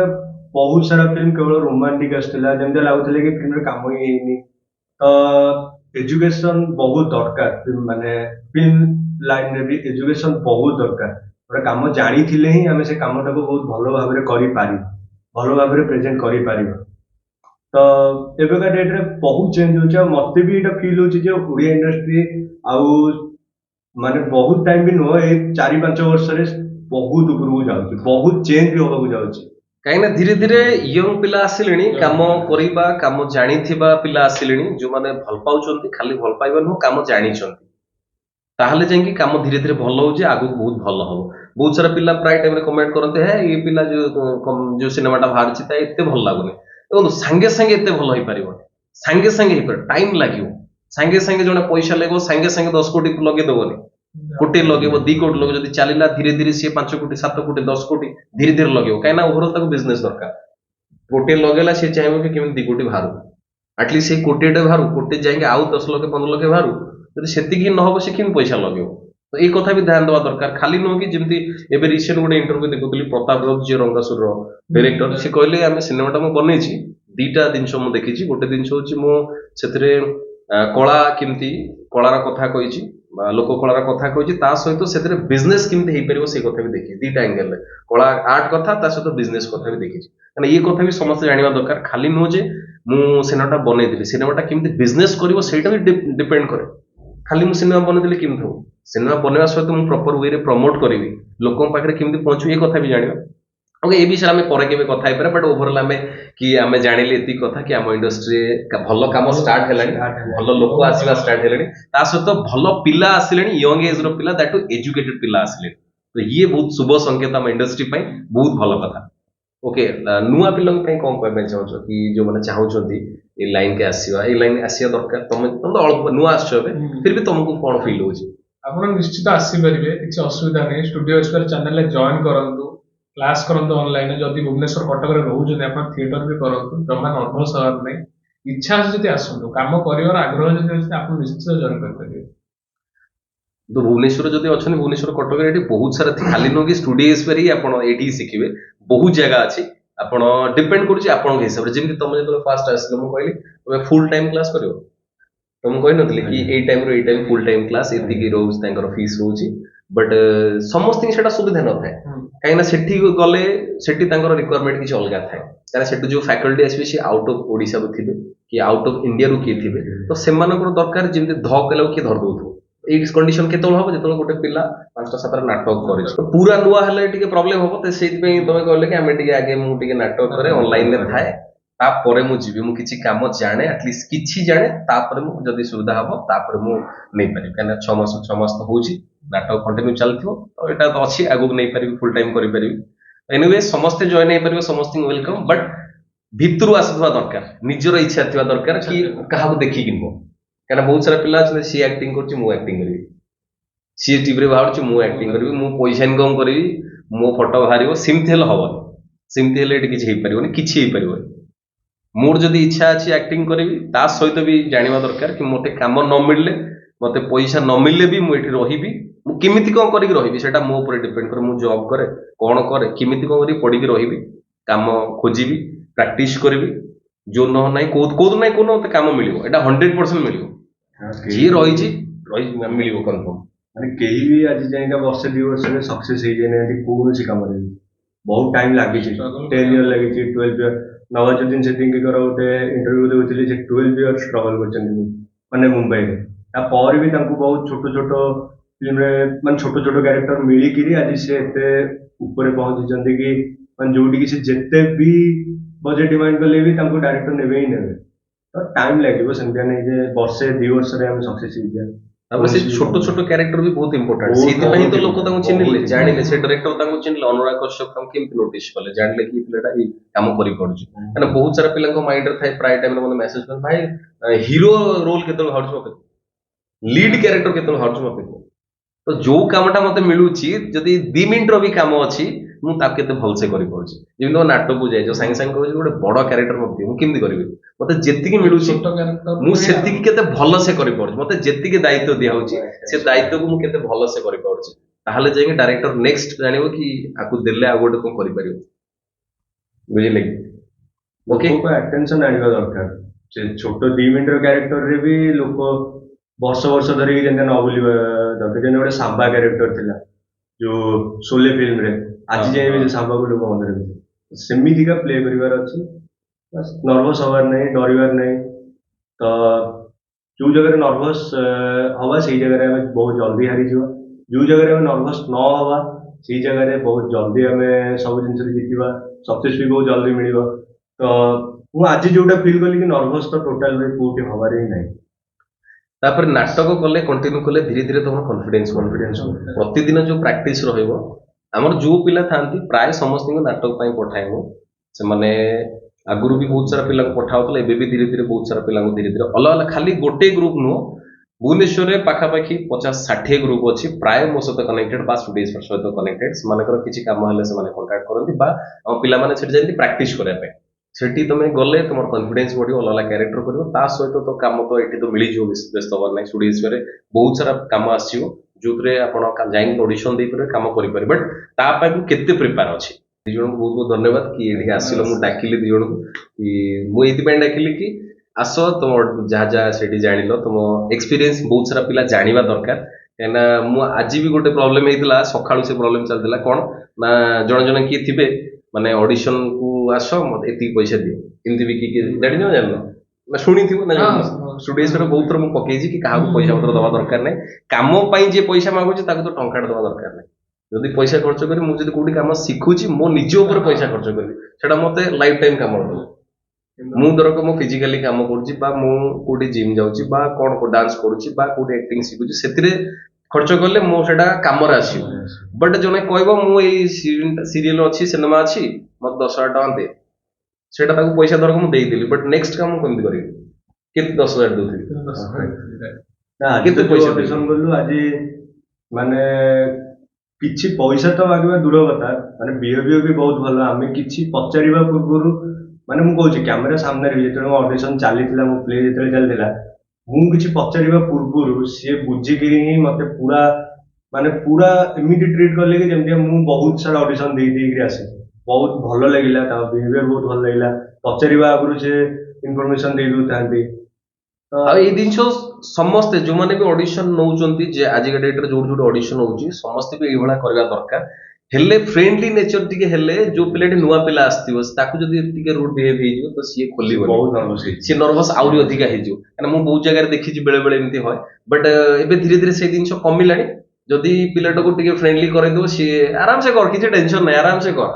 B: ବହୁତ ସାରା ଫିଲ୍ମ କେବଳ ରୋମାଣ୍ଟିକ ଆସୁଥିଲା ଯେମିତି ଲାଗୁଥିଲା କି ଫିଲ୍ମରେ କାମ ହିଁ ହେଇନି ତ ଏଜୁକେସନ ବହୁତ ଦରକାର ମାନେ ଫିଲ୍ମ ଲାଇନରେ ବି ଏଜୁକେସନ ବହୁତ ଦରକାର ଗୋଟେ କାମ ଜାଣିଥିଲେ ହିଁ ଆମେ ସେ କାମଟାକୁ ବହୁତ ଭଲ ଭାବରେ କରିପାରିବା ଭଲ ଭାବରେ ପ୍ରେଜେଣ୍ଟ କରିପାରିବା ତ ଏବେକା ଡେଟ୍ରେ ବହୁତ ଚେଞ୍ଜ ହଉଛି ଆଉ ମତେ ବି ଏଇଟା ଫିଲ୍ ହଉଛି ଯେ ଓଡ଼ିଆ ଇଣ୍ଡଷ୍ଟ୍ରି ଆଉ ମାନେ ବହୁତ ଟାଇମ ବି ନୁହଁ ଏଇ 4-5 ବର୍ଷରେ ବହୁତ ଉପରକୁ ଯାଉଛି ବହୁତ ଚେଞ୍ଜ ବି ହବାକୁ ଯାଉଛି
A: କାହିଁକିନା ଧୀରେ ଧୀରେ ୟଙ୍ଗ ପିଲା ଆସିଲେଣି କାମ କରିବା କାମ ଜାଣିଥିବା ପିଲା ଆସିଲେଣି ଯୋଉମାନେ ଭଲ ପାଉଛନ୍ତି ଖାଲି ଭଲ ପାଇବା ନୁହଁ କାମ ଜାଣିଛନ୍ତି ତାହେଲେ ଯାଇକି କାମ ଧୀରେ ଧୀରେ ଭଲ ହଉଛି ଆଗକୁ ବହୁତ ଭଲ ହବ ବହୁତ ସାରା ପିଲା ପ୍ରାୟ ଟାଇମରେ କମେଣ୍ଟ କରନ୍ତି ହେ ଏଇ ପିଲା ଯୋଉ ସିନେମାଟା ବାହାରିଛି ତା ଏତେ ଭଲ ଲାଗୁନି ଦେଖନ୍ତୁ ସାଙ୍ଗେ ସାଙ୍ଗେ ଏତେ ଭଲ ହେଇପାରିବ ସାଙ୍ଗେ ସାଙ୍ଗେ ହେଇପାରିବ ଟାଇମ ଲାଗିବ ସାଙ୍ଗେ ସାଙ୍ଗେ ଜଣେ ପଇସା ଲଗେଇବ ସାଙ୍ଗେ ସାଙ୍ଗେ 10 କୋଟି ଲଗେଇଦବନି କୋଟି ଲଗେଇବ 2 କୋଟି ଲଗେଇବ ଯଦି ଚାଲିଲା ଧୀରେ ଧୀରେ ସିଏ 5 କୋଟି 7 କୋଟି 10 କୋଟି ଧୀରେ ଧୀରେ ଲଗେଇବ କାହିଁକି ନା ଓଭରଅଲ ତାକୁ ବିଜନେସ ଦରକାର କୋଟି ଲଗେଇଲା ସିଏ ଚାହିଁବ କି କେମିତି 2 କୋଟି ବାହାରୁ ଆଟଲିଷ୍ଟ ସେଇ କୋଟିଟେ ବାହାରୁ କୋଟି ଯାଇକି ଆଉ 10 ଲକ୍ଷ 15 ଲକ୍ଷ ବାହାରୁ ଯଦି ସେତିକି ନହବ ସେ କେମିତି ପଇସା ଲଗେଇବ ତ ଏଇ କଥା ବି ଧ୍ୟାନ ଦେବା ଦରକାର ଖାଲି ନୁହଁ କି ଯେମିତି ଏବେ ରିସେଣ୍ଟ ଗୋଟେ ଇଣ୍ଟରଭ୍ୟୁ ଦେଖୁଥିଲି ପ୍ରତାପ ରାଉତ ଯିଏ ରଙ୍ଗାସୁରର ଡାଇରେକ୍ଟର ସେ କହିଲେ ଆମେ ସିନେମାଟା ମୁଁ ବନେଇଛି ଦିଟା ଜିନିଷ ମୁଁ ଦେଖିଛି ଗୋଟେ ଜିନିଷ ହଉଛି ମୁଁ ସେଥିରେ କଳା କେମିତି କଳାର କଥା କହିଛି लोक कलार कथा कहूँ ता सहित से बिजनेस केमती हो पार से कथा भी देखिए दीटा एंगल कला आर्ट कथा ता सहित बिजनेस कथा भी देखी कहना ये कथा भी समस्त जाना दरकार खाली नुह जे मु सिनेमाटा बनईली सिनेमाटा केमती बिजनेस कर ସେଇଟା भी डिपेंड करे खाली मु सिनेमा बनईली केमती हो सिनेमा बनवा सहित मु प्रॉपर वे रे प्रमोट करी लोक पाखे केमती पहुंचू ये कथा भी जाना ओके ये विषय आम पर केवे कथा हो बट ओभरऑल आम कि आम जानिले एति कथा कि आम इंडस्ट्री भल काम स्टार्ट है भल लोक आसवा स्टार्ट है ता सहित भल पिला आसिले यंग एज रो पिला दैट टू एजुकेटेड पिला आसिले तो ये बहुत शुभ संकेत आम इंडस्ट्री बहुत भल कथा ओके नुआ पिला कौन कहना चाहो कि जो मैंने चाहते ये लाइन के आसवा ये लाइन आसिया दरकार तुम तो अल्प नुआ आस फिर भी तुमको कौन फिल हो
C: ଆପଣ ନିଶ୍ଚିତ ଆସିପାରିବେ କିଛି ଅସୁବିଧା ନାହିଁ ଷ୍ଟୁଡିଓ ଏକ୍ସପେର ଚ୍ୟାନେଲରେ ଜଏନ୍ କରନ୍ତୁ କ୍ଲାସ୍ କରନ୍ତୁ ଅନଲାଇନରେ ଯଦି ଭୁବନେଶ୍ୱର କଟକରେ ରହୁଛନ୍ତି ଆପଣ ଥିଏଟର ବି କରନ୍ତୁ ଜମା ନର୍ଭସ ହେବାର ନାହିଁ ଇଚ୍ଛା ଅଛି ଯଦି ଆସନ୍ତୁ କାମ କରିବାର ଆଗ୍ରହ ଯଦି ଅଛି ଆପଣ ନିଶ୍ଚିତ ଜଏନ୍ କରିପାରିବେ
A: तो भुवनेश्वर जदि अच्छा भुवनेश्वर कटक ये बहुत सारा खाली नुह कि स्टूडियो स्पेयर ही आप शिखे बहुत जगह अच्छी आप डिपेंड कर हिसाब से जमी तुम जो फास्ट आस कहली तुम फुल टाइम क्लास कर तो मुझे नी कि ये टाइम रो टाइम फुल टाइम क्लास ये रोज फीस रोच बट समस्त सुविधा न था कहीं सेठी गले सेठी रिक्वायरमेंट किसी अलग थाए कहीं से जो फैकल्टी आसवे सी आउट ऑफ ओडिशा रू थे कि आउट ऑफ इंडिया रू किए थे तो से दरकार जमी ध कला किए धर दौर ये कंडीशन केत हम जो गोटे पिला 5टा 7टा नाटक करे तो पूरा नुआ हेले टिके प्रॉब्लम हो तो से तुम कहले कि आम आगे मुझे नाटक करे ऑनलाइन में थाए तापर मु जीवी मु किछि काम जाने एटलिस्ट किछि जाने तापर मु जदी सुविधा हबो तापर मु नै पारि कना 6 मास तो होउची नाटक कंटिन्यू चलथियो तो एटा तो अछि आगु नै पारि फुल टाइम करि पारि एनीवे समस्त जॉइन नै पारि समस्त वेलकम बट भितरु आसवा दरकार निजर इच्छा थिवा दरकार कि काहा को देखि किनबो कना बहुत सारा पिला अछि सी एक्टिंग करछि मु एक्टिंग करबी सी टीवी रे बाहर मु एक्टिंग करबी मु पैसा इनकम करबी मो फोटो बाहरिबो सिमथि हेल हबो सिमथि हेल एटी किछि हे परिबोनी किछि हे परिबो मोर जदि इच्छा अच्छी एक्टिंग करी ता सहित भी जानिबा दरकार कि मोटे काम न मिलले मते पैसा न मिलले भी मुझे रही मु किमिति कौन करी रही सेटा मो ऊपर डिपेंड करे मु जॉब करे कौन करे किमिति कौन करी पड़ी रही काम खोजिबी प्रैक्टिस करबी जो न नाही को नाही को मते काम मिलिबो एटा 100% मिलिबो जी रही मिलिबो कंफर्म
B: माने केही भी आज जाएगा वर्ष 2 वर्ष में सक्सेस हो जाने एटी कोनोसी काम रे बहुत टाइम लागि छि 10 इयर लागि छि 12 इयर नवाजुद्दीन सिद्दीकी गोटे इंटरव्यू देउथिले जे 12 इयर स्ट्रगल करछन माने मुंबई रे ता पर भी तांको बहुत छोटो छोटो फिल्म रे माने छोटो छोटो कैरेक्टर मिली किरी आज से एते ऊपर पहुंची जंदी कि माने जोटी कि से जेते भी बजेट डिमांड करले भी तांको डायरेक्टर नेबे ही नेबे तो टाइम लागिबो संध्या नै जे वर्ष 2 वर्ष रे हम सक्सेस हो जाय
A: अब से छोटो छोटो कैरेक्टर भी बहुत इंपोर्टेंट सीधी पई तो लोक तांको चिन्हले जानिले से डायरेक्टर तांको चिन्हले अनुराग कश्यप तांको केमति नोटिस कले जानिले कि पिलाटा ई काम करि पडुची माने बहुत सारा पिला को माइंड रे थाए प्राय टाइम रे मने मेसेज कर भाई हीरो रोल केतल हाउस मते लीड कैरेक्टर केतल हाउस मते तो जो कामटा मते मिलुची जदी 2 मिनिट रो भी काम अछि मु ता केते भल से करि पडुची जेमि तो नाटक को जाय जो संग संग कहू गोटे बड़ कैरेक्टर मते मु केमति करबी मते जेतिकी मिलुची मु सेतिकी केते भल से करि पडुची मते जेतिकी दायित्व दिया होची से दायित्व को मु केते भल से करि पडुची ताहले जाय डायरेक्टर नेक्स्ट जानिबो कि आकु देले आ गोटे को करि परिबो बुझिले
B: ओके को अटेंशन आनिबा दरकार से छोटो 2 मिनिट रो कैरेक्टर रे भी लोक वर्ष वर्ष धरि जेंदा न बोलिबा दरकार जेने गोटे सांबा कैरेक्टर थिला जो शोले फिल्म रे आज जाय भी सांबा को लोक मन रे सेमिति का प्ले करिवार अछि बस नर्वस हवार नहीं डरिवार नहीं तो जो जगह नर्वस हवा से जगह हमें बहुत जल्दी हारी जीवा जो जगह हमें नर्वस न हवा से जगह बहुत जल्दी हमें सब जिन जीतवा सक्सेस भी बहुत जल्दी मिल तो मु आज जोटा फील कली कि नर्वस तो टोटल कोटी हबार ही नहीं
A: तापर नाटक कले कंटिन्यू कले धीरे धीरे तुम कॉन्फिडेंस प्रतिदिन जो प्रैक्टिस रहिबो हमर जो पिला थांती प्राय समस्त नाटक पई पठाए मु से माने आगुरु भी बहुत सारा पिला पठाउतले एबे भी धीरे धीरे बहुत सारा पिला धीरे धीरे अलग अलग खाली गोटे ग्रुप नु भुवनेश्वर रे पाखापाखी 50-60 ग्रुप अछि प्राय मो सहित कनेक्टेड बा स्टूडेंट्स सहित कनेक्टेड मानकर किछि काम हले से माने कांटेक्ट करନ୍ତି बा हम पिला माने सेठ जंती प्रैक्टिस करे पे सेठी तमे गले तुम कॉन्फिडेंस बढ़ियो अलग अलग कैरेक्टर करियो ता सहित तो काम तो एठी तो मिली जो व्यस्त हबर नै स्टूडेंट्स रे बहुत सारा काम आसीयो जोतरे आपण जाइन ऑडिशन दे पर काम करि पारे बट ता पा को केते प्रिपेयर अछि दी जण को बहुत बहुत धन्यवाद कि एठी आसिलो मु डाकिली दी जण को कि मु एति पे डाकिली कि ଆସ ତୁମ ଯାହା ଯାହା ସେଠି ଜାଣିଲ ତୁମ ଏକ୍ସପିରିଏନ୍ସ ବହୁତ ସାରା ପିଲା ଜାଣିବା ଦରକାର କାହିଁକିନା ମୁଁ ଆଜି ବି ଗୋଟେ ପ୍ରୋବ୍ଲେମ ହେଇଥିଲା ସକାଳୁ ସେ ପ୍ରୋବ୍ଲେମ ଚାଲିଥିଲା କଣ ନା ଜଣେ ଜଣେ କିଏ ଥିବେ ମାନେ ଅଡିସନ କୁ ଆସ ମତେ ଏତିକି ପଇସା ଦିଅ ଏମିତି ବି କିଏ ଜାଣିନ ଜାଣିନ ନା ଶୁଣିଥିବ ନା ଷ୍ଟୁଡିଓରେ ବହୁତ ଥର ମୁଁ ପକେଇଛି କି କାହାକୁ ପଇସା ପତ୍ର ଦବା ଦରକାର ନାହିଁ କାମ ପାଇଁ ଯିଏ ପଇସା ମାଗୁଛି ତାକୁ ତ ଟଙ୍କାଟେ ଦବା ଦରକାର ନାହିଁ ଯଦି ପଇସା ଖର୍ଚ୍ଚ କରି ମୁଁ ଯଦି କୋଉଠି କାମ ଶିଖୁଛି ମୋ ନିଜ ଉପରେ ପଇସା ଖର୍ଚ୍ଚ କରିବି ସେଟା ମତେ ଲାଇଫ ଟାଇମ କାମ ଦବ ମୁଁ ଧରକ ମୁଁ ଫିଜିକାଲି କାମ କରୁଛି ବା ମୁଁ କୋଉଠି ଜିମ୍ ଯାଉଛି ବା କଣ ଡାନ୍ସ କରୁଛି ବା କୋଉଠି ଆକ୍ଟିଂ ଶିଖୁଛି ସେଥିରେ ଖର୍ଚ୍ଚ କଲେ ମୁଁ ସେଟା କାମରେ ଆସିବ ବଟ୍ ଜଣେ କହିବ ମୁଁ ଏଇ ସିରିଏଲ ଅଛି ସିନେମା ଅଛି ମତେ 10,000 ଟଙ୍କା ଦେ ସେଇଟା ତାକୁ ପଇସା ଧରକ ମୁଁ ଦେଇଦେଲି ବଟ୍ ନେକ୍ସଟ କାମ ମୁଁ କେମିତି କରିବି କେତେ 10,000 ଦଉଥିବି
B: ନା ଆଜି
A: କେତେ
B: ତ
A: ପଇସା
B: ଯୋଉ ଅଡିସନ କଲୁ ଆଜି ମାନେ କିଛି ପଇସା ତ ମାଗିବା ଦୂର କଥା ମାନେ ବିହେଭିୟର ବି ବହୁତ ଭଲ ଆମେ କିଛି ପଚାରିବା ପୂର୍ବରୁ ମାନେ ମୁଁ କହୁଛି କ୍ୟାମେରା ସାମ୍ନାରେ ବି ଯେତେବେଳେ ମୋ ଅଡିସନ ଚାଲିଥିଲା ମୋ ପ୍ଲେ ଯେତେବେଳେ ଚାଲିଥିଲା ମୁଁ କିଛି ପଚାରିବା ପୂର୍ବରୁ ସିଏ ବୁଝିକିରି ହିଁ ମତେ ପୁରା ମାନେ ପୁରା ଏମିତି ଟ୍ରିଟ୍ କଲେ କି ଯେମିତି ମୁଁ ବହୁତ ସାରା ଅଡିସନ ଦେଇକିରି ଆସିଛି ବହୁତ ଭଲ ଲାଗିଲା ତାଙ୍କ ବିହେଭିୟର ବହୁତ ଭଲ ଲାଗିଲା ପଚାରିବା ଆଗରୁ ସେ ଇନଫର୍ମେସନ ଦେଇ ଦଉଥାନ୍ତି
A: ଆଉ ଏଇ ଜିନିଷ ସମସ୍ତେ ଯୋଉମାନେ ବି ଅଡିସନ ନଉଛନ୍ତି ଯେ ଆଜିକା ଡେଟରେ ଯୋଉଠି ଯୋଉଠି ଅଡିସନ ହଉଛି ସମସ୍ତେ ବି ଏଇଭଳିଆ କରିବା ଦରକାର ହେଲେ ଫ୍ରେଣ୍ଡଲି ନେଚର ଟିକେ ହେଲେ ଯୋଉ ପିଲାଟି ନୂଆ ପିଲା ଆସିଥିବ ତାକୁ ଯଦି ଟିକେ ରୁଡ ବିହେଭ ହେଇଯିବ ତ ସିଏ ଖୋଲିବ
B: ବହୁତ ନର୍ଭସ ହେଇଛି
A: ସିଏ ନର୍ଭସ ଆହୁରି ଅଧିକା ହେଇଯିବ କାହିଁକିନା ମୁଁ ବହୁତ ଜାଗାରେ ଦେଖିଛି ବେଳେ ବେଳେ ଏମିତି হয় ବଟ୍ ଏବେ ଧୀରେ ଧୀରେ ସେଇ ଜିନିଷ କମିଲାଣି ଯଦି ପିଲାଟାକୁ ଟିକେ ଫ୍ରେଣ୍ଡଲି କରେଇଦବ ସିଏ ଆରାମସେ କର କିଛି ଟେନସନ ନାହିଁ ଆରାମସେ କର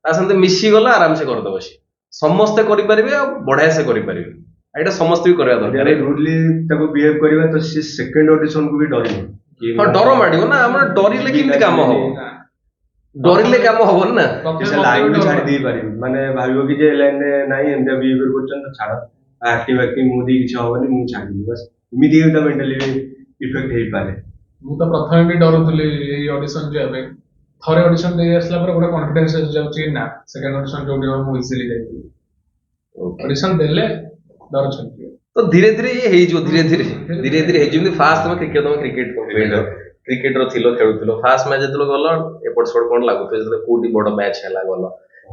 A: ତା ସହିତ ମିଶିଗଲା ଆରାମସେ କରିଦବ ସିଏ ସମସ୍ତେ କରିପାରିବେ ଆଉ ବଢିଆ ସେ କରିପାରିବେ ଏଇଟା ସମସ୍ତେ ବି କରିବା ଦରକାର
B: ଯଦି ରୁଡଲି ତାକୁ ବିହେଭ କରିବା ତ ସେ ସେକେଣ୍ଡ ଅଡିସନକୁ ବି ଡରିବ
A: ହଁ ଡର ମାଡିବ ନା ଆମର ଡରିଲେ କେମିତି କାମ ହବ ଡରିଲେ କାମ ହବନି ନା
B: ସେ ଲାଇନ ବି ଛାଡି ଦେଇ ପାରିବି ମାନେ ଭାବିବ କି ଯେ ଏ ଲାଇନରେ ନାହିଁ ଏମିତିଆ ବିହେଭିୟର କରୁଛନ୍ତି ତ ଛାଡ ଆକ୍ଟିଂ ଆକ୍ଟିଂ ମୁଁ ଦେଇ କିଛି ହବନି ମୁଁ ଛାଡ଼ିବି ବାସ୍ ଏମିତି ତା ମେଣ୍ଟାଲି ଇଫେକ୍ଟ ହେଇପାରେ
C: ମୁଁ ତ ପ୍ରଥମେ ବି ଡରୁଥିଲି ଏଇ ଅଡିସନ ଯିବା ପାଇଁ ଥରେ ଅଡିସନ ଦେଇ ଆସିଲା ପରେ ଗୋଟେ କନଫିଡେନ୍ସ ଆସିଯାଉଛି ନା ସେକେଣ୍ଡ ଅଡିସନ ଯୋଉଠି ହବ ମୁଁ ଇଜିଲି ଯାଇଥିଲି ଅଡିସନ ଦେଲେ ଡର ଛାଡିଯିବ
A: ତ ଧୀରେ ଧୀରେ ଇଏ ହେଇଯିବ ଧୀରେ ଧୀରେ ହେଇଯିବ ଯେମିତି ଫାଷ୍ଟ ତମେ କ୍ରିକେଟର ଥିଲ ଖେଳୁଥିଲ ଫାଷ୍ଟ ମ୍ୟାଚ୍ ଯେତେବେଳେ ଗଲ ଏପଟ ସେପଟ କଣ ଲାଗୁଥିବ ଯେତେବେଳେ କୋଉଠି ବଡ ମ୍ୟାଚ୍ ହେଲା ଗଲ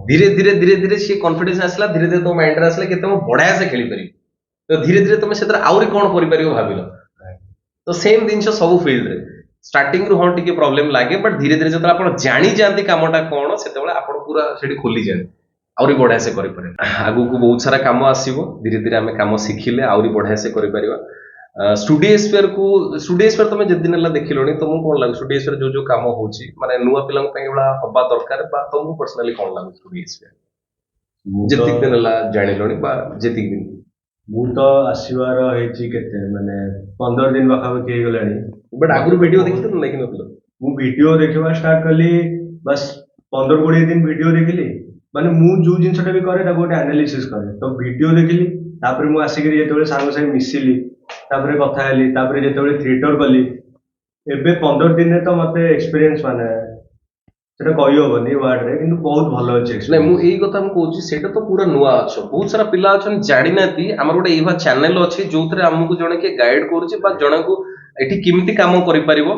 A: ଧୀରେ ଧୀରେ ସିଏ କନଫିଡେନ୍ସ ଆସିଲା ଧୀରେ ଧୀରେ ତମ ମାଇଣ୍ଡରେ ଆସିଲା କେତେ ମୁଁ ବଢିଆ ସେ ଖେଳିପାରିବି ତ ଧୀରେ ଧୀରେ ତମେ ସେଥିରେ ଆହୁରି କଣ କରିପାରିବ ଭାବିଲ ତ ସେମ୍ ଜିନିଷ ସବୁ ଫିଲ୍ଡରେ ଷ୍ଟାର୍ଟିଂରୁ ହଁ ଟିକେ ପ୍ରୋବ୍ଲେମ ଲାଗେ ବଟ୍ ଧୀରେ ଧୀରେ ଯେତେବେଳେ ଆପଣ ଜାଣିଯାଆନ୍ତି କାମଟା କଣ ସେତେବେଳେ ଆପଣ ପୁରା ସେଠି ଖୋଲିଯାଆନ୍ତି ଆହୁରି ବଢିଆ ସେ କରିପାରିବେ ଆଗକୁ ବହୁତ ସାରା କାମ ଆସିବ ଧୀରେ ଧୀରେ ଆମେ କାମ ଶିଖିଲେ ଆହୁରି ବଢିଆ ସେ କରିପାରିବା ଷ୍ଟୁଡିଓସ୍ଫିୟର ତମେ ଯେତେ ଦିନ ହେଲା ଦେଖିଲଣି ତମକୁ କଣ ଲାଗୁଛି ଷ୍ଟୁଡିଓସ୍ଫିୟର ଯୋଉ ଯୋଉ କାମ ହଉଛି ମାନେ ନୂଆ ପିଲାଙ୍କ ପାଇଁ ଏଗୁଡା ହବା ଦରକାର ବା ତମକୁ ପର୍ସନାଲି କଣ ଲାଗୁଛି ଷ୍ଟୁଡିଓସ୍ଫିୟର ଯେତିକି ଦିନ ହେଲା ଜାଣିଲଣି ବା ଯେତିକି ଦିନ
B: ମୁଁ ତ ଆସିବାର ହେଇଛି କେତେ ମାନେ 15 ଦିନ ପାଖାପାଖି ହେଇଗଲାଣି
A: ବଟ୍ ଆଗରୁ ଭିଡିଓ ଦେଖିଥିଲ ନା ଦେଖିନଥିଲ
B: ମୁଁ ଭିଡିଓ ଦେଖିବା ଷ୍ଟାର୍ଟ କଲି ବାସ୍ 15-20 ଦିନ ଭିଡିଓ ଦେଖିଲି ମାନେ ମୁଁ ଯୋଉ ଜିନିଷଟା ବି କରେ ତାକୁ ଗୋଟେ ଆନାଲିସିସ୍ କରେ ତ ଭିଡିଓ ଦେଖିଲି ତାପରେ ମୁଁ ଆସିକିରି ଯେତେବେଳେ ସାଙ୍ଗ ସାଙ୍ଗେ ମିଶିଲି ତାପରେ କଥା ହେଲି ତାପରେ ଯେତେବେଳେ ଥିଏଟର କଲି ଏବେ 15 ଦିନରେ ତ ମତେ ଏକ୍ସପିରିଏନ୍ସ ମାନେ ସେଟା କହିହବନି ୱାର୍ଡରେ କିନ୍ତୁ ବହୁତ ଭଲ ଅଛି
A: ନାଇଁ ମୁଁ ଏଇ କଥା ମୁଁ କହୁଛି ସେଇଟା ତ ପୁରା ନୂଆ ଅଛ ବହୁତ ସାରା ପିଲା ଅଛନ୍ତି ଜାଣିନାହାନ୍ତି ଆମର ଗୋଟେ ଏଇଭଳିଆ ଚ୍ୟାନେଲ ଅଛି ଯୋଉଥିରେ ଆମକୁ ଜଣେ କିଏ ଗାଇଡ କରୁଛି ବା ଜଣକୁ ଏଠି କେମିତି କାମ କରିପାରିବ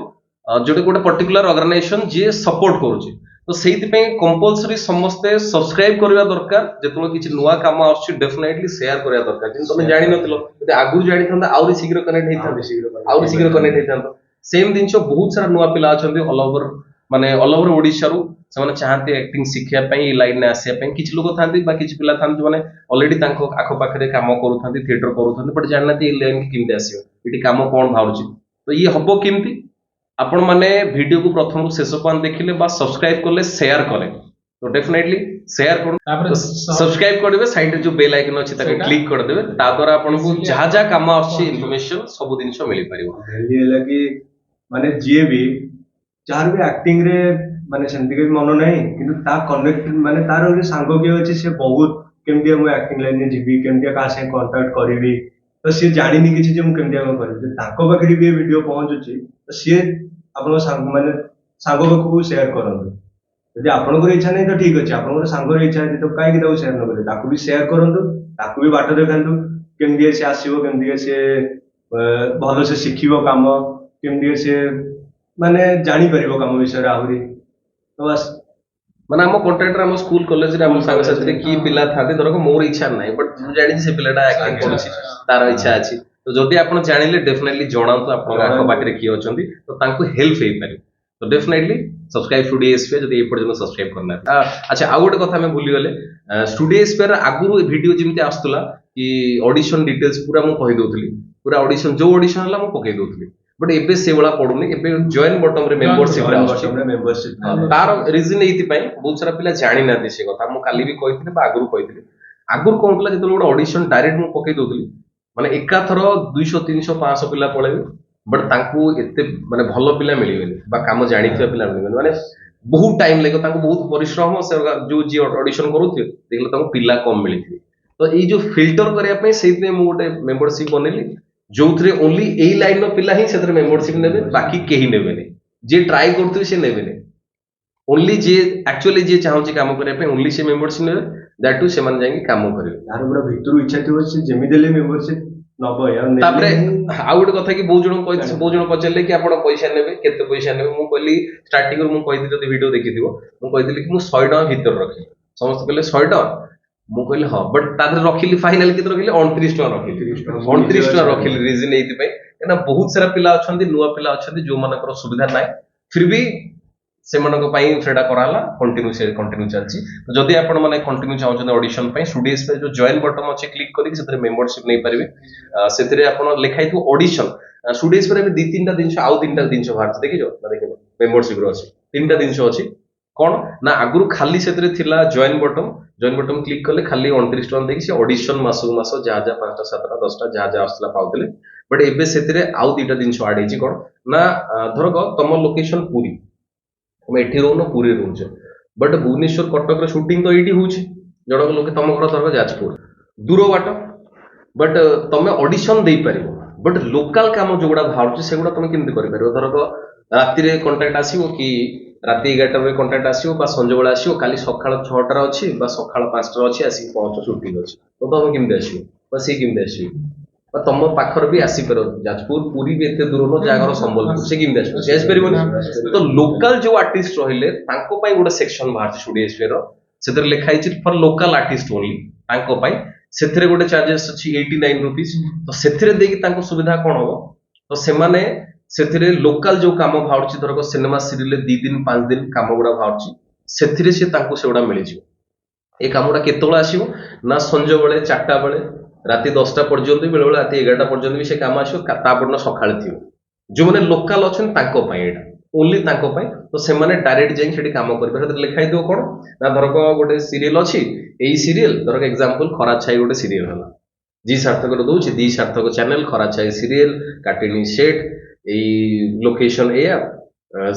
A: ଯୋଉଟା ଗୋଟେ ପର୍ଟିକୁଲାର ଅର୍ଗାନାଇଜେସନ ଯିଏ ସପୋର୍ଟ କରୁଛି ତ ସେଇଥିପାଇଁ କମ୍ପଲସରି ସମସ୍ତେ ସବସ୍କ୍ରାଇବ କରିବା ଦରକାର ଯେତେବେଳେ କିଛି ନୂଆ କାମ ଆସୁଛି ଡେଫିନେଟଲି ସେୟାର କରିବା ଦରକାର କିନ୍ତୁ ତମେ ଜାଣିନଥିଲ ଯଦି ଆଗରୁ ଜାଣିଥାନ୍ତା ଆହୁରି ଶୀଘ୍ର କନେକ୍ଟ ହେଇଥାନ୍ତେ ଆହୁରି ଶୀଘ୍ର କନେକ୍ଟ ହେଇଥାନ୍ତା ସେମ୍ ଜିନିଷ ବହୁତ ସାରା ନୂଆ ପିଲା ଅଛନ୍ତି ଅଲ ଓଭର ଓଡିଶାରୁ ସେମାନେ ଚାହାନ୍ତି ଆକ୍ଟିଂ ଶିଖିବା ପାଇଁ ଏଇ ଲାଇନରେ ଆସିବା ପାଇଁ କିଛି ଲୋକ ଥାନ୍ତି ବା କିଛି ପିଲା ଥାନ୍ତି ଯୋଉମାନେ ଅଲରେଡି ତାଙ୍କ ଆଖପାଖରେ କାମ କରୁଥାନ୍ତି ଥିଏଟର କରୁଥାନ୍ତି ବଟ୍ ଜାଣିନାହାନ୍ତି ଏଇ ଲାଇନ କେମିତି ଆସିବ ଏଠି କାମ କଣ ବାହାରୁଛି ତ ଇଏ ହବ କେମିତି ଆପଣ ମାନେ ଭିଡିଓକୁ ପ୍ରଥମରୁ ଶେଷ ପର୍ଯ୍ୟନ୍ତ ଦେଖିଲେ ବା ସବସ୍କ୍ରାଇବ କଲେ ସେୟାର କଲେ ତ ଡେଫିନେଟଲି ସେୟାର କରନ୍ତୁ
C: ତାପରେ
A: ସବସ୍କ୍ରାଇବ କରିବେ ସାଇଡରେ ଯୋଉ ବେଲ୍ ଆଇକନ ଅଛି ତାକୁ କ୍ଲିକ୍ କରିଦେବେ ତା ଦ୍ୱାରା ଆପଣଙ୍କୁ ଯାହା ଯାହା କାମ ଆସୁଛି ଇନଫର୍ମେସନ ସବୁ ଜିନିଷ ମିଳିପାରିବ
B: ହେଲା କି ମାନେ ଯିଏ ବି ଯାହାର ବି ଆକ୍ଟିଂ ରେ ମାନେ ସେମିତି କିଛି ମନ ନାହିଁ କିନ୍ତୁ ତା କନେକ୍ଟ ମାନେ ତାର ଗୋଟେ ସାଙ୍ଗ କିଏ ଅଛି ସେ ବହୁତ କେମିତି ମୁଁ ଆକ୍ଟିଂ ଲାଇନରେ ଯିବି କେମିତି କାହା ସାଙ୍ଗେ କଣ୍ଟାକ୍ଟ କରିବି ତ ସିଏ ଜାଣିନି କିଛି ଯେ ମୁଁ କେମିତି କ'ଣ କରିବି ଯଦି ତାଙ୍କ ପାଖରେ ବି ଏ ଭିଡିଓ ପହଞ୍ଚୁଛି ତ ସିଏ ଆପଣଙ୍କ ସାଙ୍ଗ ମାନେ ସାଙ୍ଗ ପାଖକୁ ସେୟାର କରନ୍ତୁ ଯଦି ଆପଣଙ୍କର ଇଚ୍ଛା ନାହିଁ ତ ଠିକ ଅଛି ଆପଣଙ୍କର ସାଙ୍ଗର ଇଚ୍ଛା ଅଛି ତ କାହିଁକି ତାକୁ ସେୟାର ନ କରିବେ ତାକୁ ବି ସେୟାର କରନ୍ତୁ ତାକୁ ବି ବାଟ ଦେଖାନ୍ତୁ କେମିତି ସେ ଆସିବ କେମିତି ସେ ଭଲସେ ଶିଖିବ କାମ କେମିତି ସେ ମାନେ ଜାଣିପାରିବ କାମ ବିଷୟରେ ଆହୁରି ତ ବାସ୍
A: ମାନେ ଆମ କଣ୍ଟ୍ରାକ୍ଟର ଆମ ସ୍କୁଲ କଲେଜରେ ଆମ ସାଙ୍ଗସାଥିରେ କି ପିଲା ଥାନ୍ତି ଧରକ ମୋର ଇଚ୍ଛା ନାହିଁ ବଟ୍ ମୁଁ ଜାଣିଛି ସେ ପିଲାଟା ଆକ୍ଟିଂ କରୁଛି ତାର ଇଚ୍ଛା ଅଛି ତ ଯଦି ଆପଣ ଜାଣିଲେ ଡେଫିନେଟଲି ଜଣାନ୍ତୁ ଆପଣଙ୍କ ଆଖ ପାଖରେ କିଏ ଅଛନ୍ତି ତ ତାଙ୍କୁ ହେଲ୍ପ ହେଇପାରିବ ତ ଡେଫିନେଟଲି ସବସ୍କ୍ରାଇବ ଷ୍ଟୁଡିଓ ଏସ୍ପିଆର ଯଦି ଏପର୍ଯ୍ୟନ୍ତ ସବସ୍କ୍ରାଇବ କରିନାହାନ୍ତି ଆଚ୍ଛା ଆଉ ଗୋଟେ କଥା ଆମେ ଭୁଲିଗଲେ ଷ୍ଟୁଡିଓ ଏସ୍ପିଆର ଆଗରୁ ଭିଡିଓ ଯେମିତି ଆସୁଥିଲା କି ଅଡିସନ ଡିଟେଲ୍ସ ପୁରା ମୁଁ କହିଦଉଥିଲି ପୁରା ଅଡିସନ ଯୋଉ ଅଡିସନ ହେଲା ମୁଁ ପକେଇ ଦଉଥିଲି ବଟ୍ ଏବେ ସେଇଭଳିଆ ପଡୁନି ଏବେ ଜଏନ୍ ବଟମରେ ମେମ୍ବରସିପ ଆସୁଛି
B: ମେମ୍ବରସିପ
A: ତାର ରିଜନ ଏଇଥିପାଇଁ ବହୁତ ସାରା ପିଲା ଜାଣିନାହାନ୍ତି ସେ କଥା ମୁଁ କାଲି ବି କହିଥିଲି ବା ଆଗରୁ କହିଥିଲି ଆଗରୁ କଣ ଥିଲା ଯେତେବେଳେ ଗୋଟେ ଅଡିସନ ଡାଇରେକ୍ଟ ମୁଁ ପକେଇ ଦଉଥିଲି ମାନେ ଏକାଥର 200 300 500 ପିଲା ପଳେଇବେ ବଟ୍ ତାଙ୍କୁ ଏତେ ମାନେ ଭଲ ପିଲା ମିଳିବେନି ବା କାମ ଜାଣିଥିବା ପିଲା ମିଳିବେନି ମାନେ ବହୁତ ଟାଇମ ଲାଗିବ ତାଙ୍କୁ ବହୁତ ପରିଶ୍ରମ ସେ ଯୋଉ ଯିଏ ଅଡିସନ କରୁଥିବେ ଦେଖିଲେ ତାଙ୍କୁ ପିଲା କମ ମିଳିଥିବେ ତ ଏଇ ଯୋଉ ଫିଲ୍ଟର କରିବା ପାଇଁ ସେଇଥିପାଇଁ ମୁଁ ଗୋଟେ ମେମ୍ବରସିପ ବନେଇଲି ଯୋଉଥିରେ ଓନ୍ଲି ଏଇ ଲାଇନର ପିଲା ହିଁ ସେଥିରେ ମେମ୍ବରସିପ ନେବେ ବାକି କେହି ନେବେନି ଯିଏ ଟ୍ରାଏ କରୁଥିବେ ସେ ନେବେନି ଓନ୍ଲି ଯିଏ ଆକ୍ଚୁଆଲି ଯିଏ ଚାହୁଁଛି କାମ କରିବା ପାଇଁ ଓନ୍ଲି ସେ ମେମ୍ବରସିପ ନେବେ ଦ୍ୟାଟ୍ ଟୁ ସେମାନେ ଯାଇକି କାମ କରିବେ
B: ଯାହାର ପୁରା ଭିତରୁ ଇଚ୍ଛା ଥିବ ସେ ଯେମିତି ହେଲେ ମେମ୍ବରସିପ ନବ
A: ତାପରେ ଆଉ ଗୋଟେ କଥା କି ବହୁତ ଜଣ କହିଥିଲେ ବହୁତ ଜଣ ପଚାରିଲେ କି ଆପଣ ପଇସା ନେବେ କେତେ ପଇସା ନେବେ ମୁଁ କହିଲି ଷ୍ଟାର୍ଟିଂରୁ ମୁଁ କହିଥିଲି ଯଦି ଭିଡିଓ ଦେଖିଥିବ ମୁଁ କହିଥିଲି କି ମୁଁ 100 ଟଙ୍କା ଭିତରେ ରଖିବି ସମସ୍ତେ କହିଲେ 100 ଟଙ୍କା ମୁଁ କହିଲି ହଁ ବଟ୍ ତା ଦେହରେ ରଖିଲି ଫାଇନାଲ କେତେ ରଖିଲି 29 ଟଙ୍କା ରଖିଲି 29 ଟଙ୍କା ରଖିଲି ରିଜନ ଏଇଥିପାଇଁ କାହିଁକିନା ବହୁତ ସାରା ପିଲା ଅଛନ୍ତି ନୂଆ ପିଲା ଅଛନ୍ତି ଯୋଉମାନଙ୍କର ସୁବିଧା ନାହିଁ ଫିର ବି ସେମାନଙ୍କ ପାଇଁ ସେଟା କରାହେଲା କଣ୍ଟିନ୍ୟୁ ଚାଲିଛି ଯଦି ଆପଣ ମାନେ କଣ୍ଟିନ୍ୟୁ ଚାହୁଁଛନ୍ତି ଅଡିସନ ପାଇଁ ଷ୍ଟୁଡିଓ ଏସ୍ପିଆର ଯୋଉ ଜଏନ୍ ବଟନ ଅଛି କ୍ଲିକ୍ କରିକି ସେଥିରେ ମେମ୍ବରସିପ ନେଇପାରିବେ ସେଥିରେ ଆପଣ ଲେଖା ହେଇଥିବ ଅଡିସନ ଷ୍ଟୁଡିଓ ଏସ୍ପିଆର ଏବେ 2-3ଟା ଜିନିଷ ଆଉ 3ଟା ଜିନିଷ ବାହାରିଛି ଦେଖିଛ ନା ଦେଖିବ ମେମ୍ବରସିପ ର ଅଛି 3ଟା ଜିନିଷ ଅଛି କଣ ନା ଆଗରୁ ଖାଲି ସେଥିରେ ଥିଲା ଜଏନ୍ ବଟନ କ୍ଲିକ୍ କଲେ ଖାଲି 29 ଟଙ୍କା ଦେଇକି ସେ ଅଡିସନ ମାସକୁ ମାସ ଯାହା ଯାହା 5ଟା 7ଟା 10ଟା ଯାହା ଯାହା ଆସୁଥିଲା ପାଉଥିଲେ ବଟ୍ ଏବେ ସେଥିରେ ଆଉ 2ଟା ଜିନିଷ ଆଡ୍ ହେଇଛି କଣ ନା ଧରକ ତମ ଲୋକେସନ ପୁରୀ ତମେ ଏଠି ରହୁନ ପୁରୀ ରହୁଛ ବଟ୍ ଭୁବନେଶ୍ୱର କଟକର ସୁଟିଂ ତ ଏଇଠି ହଉଛି ଜଣକ ଲୋକେ ତମ ଘର ଧରକ ଯାଜପୁର ଦୂର ବାଟ ବଟ୍ ତମେ ଅଡିସନ ଦେଇପାରିବ ବଟ୍ ଲୋକାଲ କାମ ଯୋଉଗୁଡା ବାହାରୁଛି ସେଗୁଡା ତମେ କେମିତି କରିପାରିବ ଧରକ ରାତିରେ କଣ୍ଟାକ୍ଟ ଆସିବ କି ରାତି 11ଟାରେ କଣ୍ଟାକ୍ଟ ଆସିବ ବା ସଞ୍ଜବେଳେ ଆସିବ କାଲି ସକାଳ 6ଟାରେ ଅଛି ବା ସକାଳ 5ଟାରେ ଅଛି ଆସିକି ପହଞ୍ଚ ସୁଟିଂ ଅଛି ତ ତମେ କେମିତି ଆସିବ ବା ସିଏ କେମିତି ଆସିବ ବା ତମ ପାଖରେ ବି ଆସିପାର ଯାଜପୁର ପୁରୀ ବି ଏତେ ଦୂର ନୁହଁ ଯାହା ଘର ସମ୍ବଲପୁର ସେ କେମିତି ଆସିବ ସେ ଆସିପାରିବନି ତ ଲୋକାଲ ଯୋଉ ଆର୍ଟିଷ୍ଟ ରହିଲେ ତାଙ୍କ ପାଇଁ ଗୋଟେ ସେକ୍ସନ ବାହାରିଛି ଷ୍ଟୁଡିଓ ଏସ୍ପିଆର ସେଥିରେ ଲେଖା ହେଇଛି ଫର ଲୋକାଲ ଆର୍ଟିଷ୍ଟ ଓନ୍ଲି ତାଙ୍କ ପାଇଁ ସେଥିରେ ଗୋଟେ ଚାର୍ଜେସ୍ ଅଛି 89 ରୁପିଜ ତ ସେଥିରେ ଦେଇକି ତାଙ୍କ ସୁବିଧା କଣ ହବ ତ ସେମାନେ ସେଥିରେ ଲୋକାଲ ଯୋଉ କାମ ବାହାରୁଛି ଧରକ ସିନେମା ସିରିଏଲରେ 2 ଦିନ 5 ଦିନ କାମ ଗୁଡା ବାହାରୁଛି ସେଥିରେ ସେ ତାଙ୍କୁ ସେଗୁଡା ମିଳିଯିବ ଏ କାମଟା କେତେବେଳେ ଆସିବ ନା ସଞ୍ଜବେଳେ 4ଟା ବେଳେ ରାତି 10ଟା ପର୍ଯ୍ୟନ୍ତ ବେଳେବେଳେ ରାତି 11ଟା ପର୍ଯ୍ୟନ୍ତ ବି ସେ କାମ ଆସିବ ତାପରଦିନ ସକାଳେ ଥିବ ଯୋଉମାନେ ଲୋକାଲ ଅଛନ୍ତି ତାଙ୍କ ପାଇଁ ଏଇଟା ଓନ୍ଲି ତାଙ୍କ ପାଇଁ ତ ସେମାନେ ଡାଇରେକ୍ଟ ଯାଇକି ସେଠି କାମ କରିପାରିବେ ସେଥିରେ ଲେଖା ହେଇଥିବ କଣ ନା ଧରକ ଗୋଟେ ସିରିଏଲ ଅଛି ଏଇ ସିରିଏଲ ଧରକ ଏକ୍ସାମ୍ପଲ ଖରା ଛାଇ ଗୋଟେ ସିରିଏଲ ହେଲା ଜି ସାର୍ଥକରେ ଦଉଛି ଦି ସାର୍ଥକ ଚ୍ୟାନେଲ ଖରା ଛାଇ ସିରିଏଲ କାଟିନି ସେଟ୍ ଏଇ ଲୋକେସନ ଏଇଆ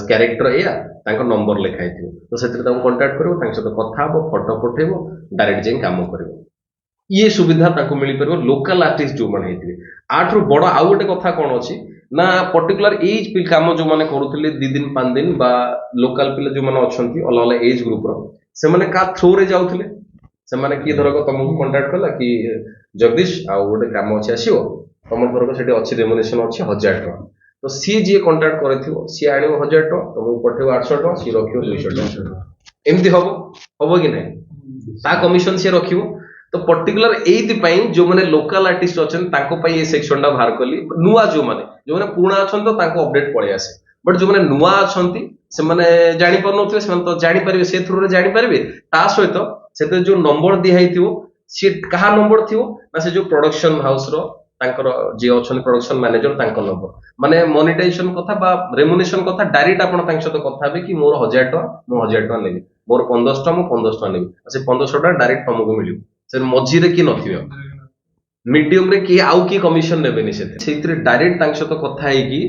A: କ୍ୟାରେକ୍ଟର ଏଇଆ ତାଙ୍କ ନମ୍ବର ଲେଖା ହେଇଥିବ ତ ସେଥିରେ ତାଙ୍କୁ କଣ୍ଟାକ୍ଟ କରିବ ତାଙ୍କ ସହିତ କଥା ହବ ଫଟୋ ପଠେଇବ ଡାଇରେକ୍ଟ ଯାଇ କାମ କରିବ ଇଏ ସୁବିଧା ତାଙ୍କୁ ମିଳିପାରିବ ଲୋକାଲ ଆର୍ଟିଷ୍ଟ ଯୋଉମାନେ ହେଇଥିବେ ଆଠରୁ ବଡ ଆଉ ଗୋଟେ କଥା କଣ ଅଛି ନା ପର୍ଟିକୁଲାର ଏଇ କାମ ଯୋଉମାନେ କରୁଥିଲେ 2 ଦିନ 5 ଦିନ ବା ଲୋକାଲ ପିଲା ଯୋଉମାନେ ଅଛନ୍ତି ଅଲଗା ଅଲଗା ଏଜ ଗ୍ରୁପର ସେମାନେ କାହା ଥ୍ରୋରେ ଯାଉଥିଲେ ସେମାନେ କିଏ ଧରକ ତମକୁ କଣ୍ଟାକ୍ଟ କଲା କି ଜଗଦୀଶ ଆଉ ଗୋଟେ କାମ ଅଛି ଆସିବ ତମର ଧରକ ସେଠି ଅଛି ରେମୁନେସନ ଅଛି 1000 ଟଙ୍କା ତ ସିଏ ଯିଏ କଣ୍ଟାକ୍ଟ କରିଥିବ ସିଏ ଆଣିବ 1000 ଟଙ୍କା ତମକୁ ପଠେଇବ 800 ଟଙ୍କା ସିଏ ରଖିବ 200 ଟଙ୍କା ଏମିତି ହବ କି ନାହିଁ ତା କମିଶନ ସିଏ ରଖିବ ତ ପର୍ଟିକୁଲାର ଏଇଥିପାଇଁ ଯୋଉମାନେ ଲୋକାଲ ଆର୍ଟିଷ୍ଟ ଅଛନ୍ତି ତାଙ୍କ ପାଇଁ ଏ ସେକ୍ସନ ଟା ବାହାର କଲି ନୂଆ ଯୋଉମାନେ ପୁରୁଣା ଅଛନ୍ତି ତ ତାଙ୍କ ଅପଡେଟ ପଳେଇ ଆସେ ବଟ୍ ଯୋଉମାନେ ନୂଆ ଅଛନ୍ତି ସେମାନେ ଜାଣିପାରୁନଥିବେ ସେମାନେ ତ ଜାଣିପାରିବେ ସେ ଥ୍ରୁରେ ଜାଣିପାରିବେ ତା ସହିତ ସେଥିରେ ଯୋଉ ନମ୍ବର ଦିଆ ହେଇଥିବ ସିଏ କାହା ନମ୍ବର ଥିବ ନା ସେ ଯୋଉ ପ୍ରଡକ୍ସନ ହାଉସ ର ତାଙ୍କର ଯିଏ ଅଛନ୍ତି ପ୍ରଡକ୍ସନ ମ୍ୟାନେଜର ତାଙ୍କ ନମ୍ବର ମାନେ ମନିଟାଇଜେସନ କଥା ବା ରେମୁନେସନ କଥା ଡାଇରେକ୍ଟ ଆପଣ ତାଙ୍କ ସହିତ କଥା ହେବେ କି ମୋର 1000 ଟଙ୍କା ମୁଁ 1000 ଟଙ୍କା ନେବି ମୋର 1500 ଟଙ୍କା ମୁଁ 1500 ଟଙ୍କା ନେବି ସେ 1500 ଟଙ୍କା ଡାଇରେକ୍ଟ ତମକୁ ମିଳିବ ସେ ମଝିରେ କିଏ ନଥିବ ମିଡିୟମରେ କିଏ ଆଉ କିଏ କମିଶନ ନେବେନି ସେଇଥିରେ ଡାଇରେକ୍ଟ ତାଙ୍କ ସହିତ କଥା ହେଇକି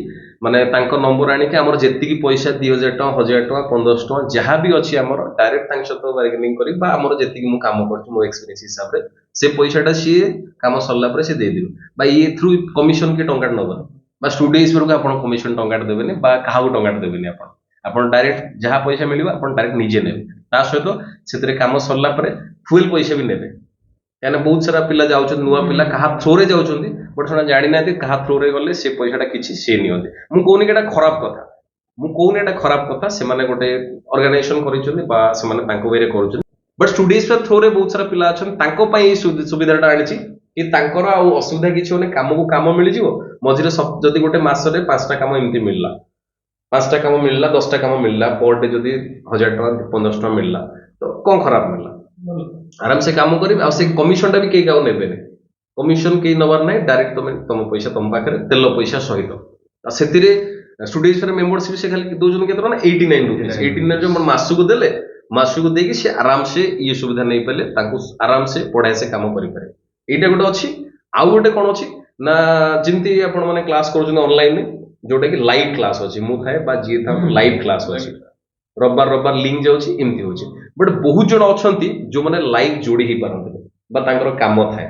A: ମାନେ ତାଙ୍କ ନମ୍ବର ଆଣିକି ଆମର ଯେତିକି ପଇସା 2000 ଟଙ୍କା 1000 ଟଙ୍କା 1500 ଟଙ୍କା ଯାହା ବି ଅଛି ଆମର ଡାଇରେକ୍ଟ ତାଙ୍କ ସହିତ ବାର୍ଗେନିଂ କରି ବା ଆମର ଯେତିକି ମୁଁ କାମ କରୁଛି ମୋ ଏକ୍ସପିରିଏନ୍ସ ହିସାବରେ ସେ ପଇସାଟା ସିଏ କାମ ସରିଲା ପରେ ସେ ଦେଇଦେବେ ବା ଇଏ ଥ୍ରୁ କମିଶନ କିଏ ଟଙ୍କାଟେ ନବନି ବା ଷ୍ଟୁଡିଓ ଏସ୍ପିଆରକୁ ଆପଣ କମିଶନ ଟଙ୍କାଟେ ଦେବେନି ବା କାହାକୁ ଟଙ୍କାଟେ ଦେବେନି ଆପଣ ଡାଇରେକ୍ଟ ଯାହା ପଇସା ମିଳିବ ଆପଣ ଡାଇରେକ୍ଟ ନିଜେ ନେବେ ତା ସହିତ ସେଥିରେ କାମ ସରିଲା ପରେ ଫୁଲ ପଇସା ବି ନେବେ କାହିଁକିନା ବହୁତ ସାରା ପିଲା ଯାଉଛନ୍ତି ନୂଆ ପିଲା କାହା ଥ୍ରୋରେ ଯାଉଛନ୍ତି ବଟ୍ ସେମାନେ ଜାଣିନାହାନ୍ତି କାହା ଥ୍ରୋରେ ଗଲେ ସେ ପଇସାଟା କିଛି ସିଏ ନିଅନ୍ତି ମୁଁ କହୁନି କି ଏଟା ଖରାପ କଥା ମୁଁ କହୁନି ଏଟା ଖରାପ କଥା, ସେମାନେ ଗୋଟେ ଅର୍ଗାନାଇଜେସନ କରିଛନ୍ତି ବା ସେମାନେ ତାଙ୍କ ୱେରେ କରୁଛନ୍ତି, ବଟ୍ ଷ୍ଟୁଡିଓ ଥ୍ରୋରେ ବହୁତ ସାରା ପିଲା ଅଛନ୍ତି ତାଙ୍କ ପାଇଁ ଏଇ ସୁବିଧାଟା ଆଣିଛି କି ତାଙ୍କର ଆଉ ଅସୁବିଧା କିଛି ହଉନି, କାମକୁ କାମ ମିଳିଯିବ, ମଝିରେ ଯଦି ଗୋଟେ ମାସରେ 5ଟା କାମ ଏମିତି ମିଳିଲା, 5ଟା କାମ ମିଳିଲା, 10ଟା କାମ ମିଳିଲା, ପର ଡେ ଯଦି 1000 ଟଙ୍କା 1500 ଟଙ୍କା ମିଳିଲା ତ କଣ ଖରାପ ମିଳିଲା, ଆରାମସେ କାମ କରିବେ, ଆଉ ସେ କମିଶନଟା ବି କେହି କାହାକୁ ନେବେନି, କମିଶନ କେହି ନେବାର ନାହିଁ, ଡାଇରେକ୍ଟ ତମ ପଇସା ତମ ପାଖରେ ତେଲ ପଇସା ସହିତ। ଆଉ ସେଥିରେ ଷ୍ଟୁଡିଓରେ ମେମ୍ବରସିପ ସେ ଖାଲି ଦଉଛନ୍ତି କେତେ ଟଙ୍କା, 89 ରୁପିଜ, 89 ମାସକୁ ଦେଲେ, ମାସକୁ ଦେଇକି ସେ ଆରାମସେ ଇଏ ସୁବିଧା ନେଇପାରିଲେ, ତାଙ୍କୁ ଆରାମସେ ପଢାଏ ସେ କାମ କରିପାରିବେ, ଏଇଟା ଗୋଟେ ଅଛି। ଆଉ ଗୋଟେ କଣ ଅଛି ନା ଯେମିତି ଆପଣ ମାନେ କ୍ଲାସ କରୁଛନ୍ତି ଅନଲାଇନରେ, ଯୋଉଟା କି ଲାଇଭ କ୍ଲାସ ଅଛି, ମୁଁ ଥାଏ ବା ଯିଏ ଥାଏ ଲାଇଭ କ୍ଲାସ ଅଛି, ରବିବାର ଲିଙ୍କ ଯାଉଛି, ଏମିତି ହଉଛି। ବଟ୍ ବହୁତ ଜଣ ଅଛନ୍ତି ଯୋଉମାନେ ଲାଇଭ ଯୋଡି ହେଇପାରନ୍ତିନି ବା ତାଙ୍କର କାମ ଥାଏ,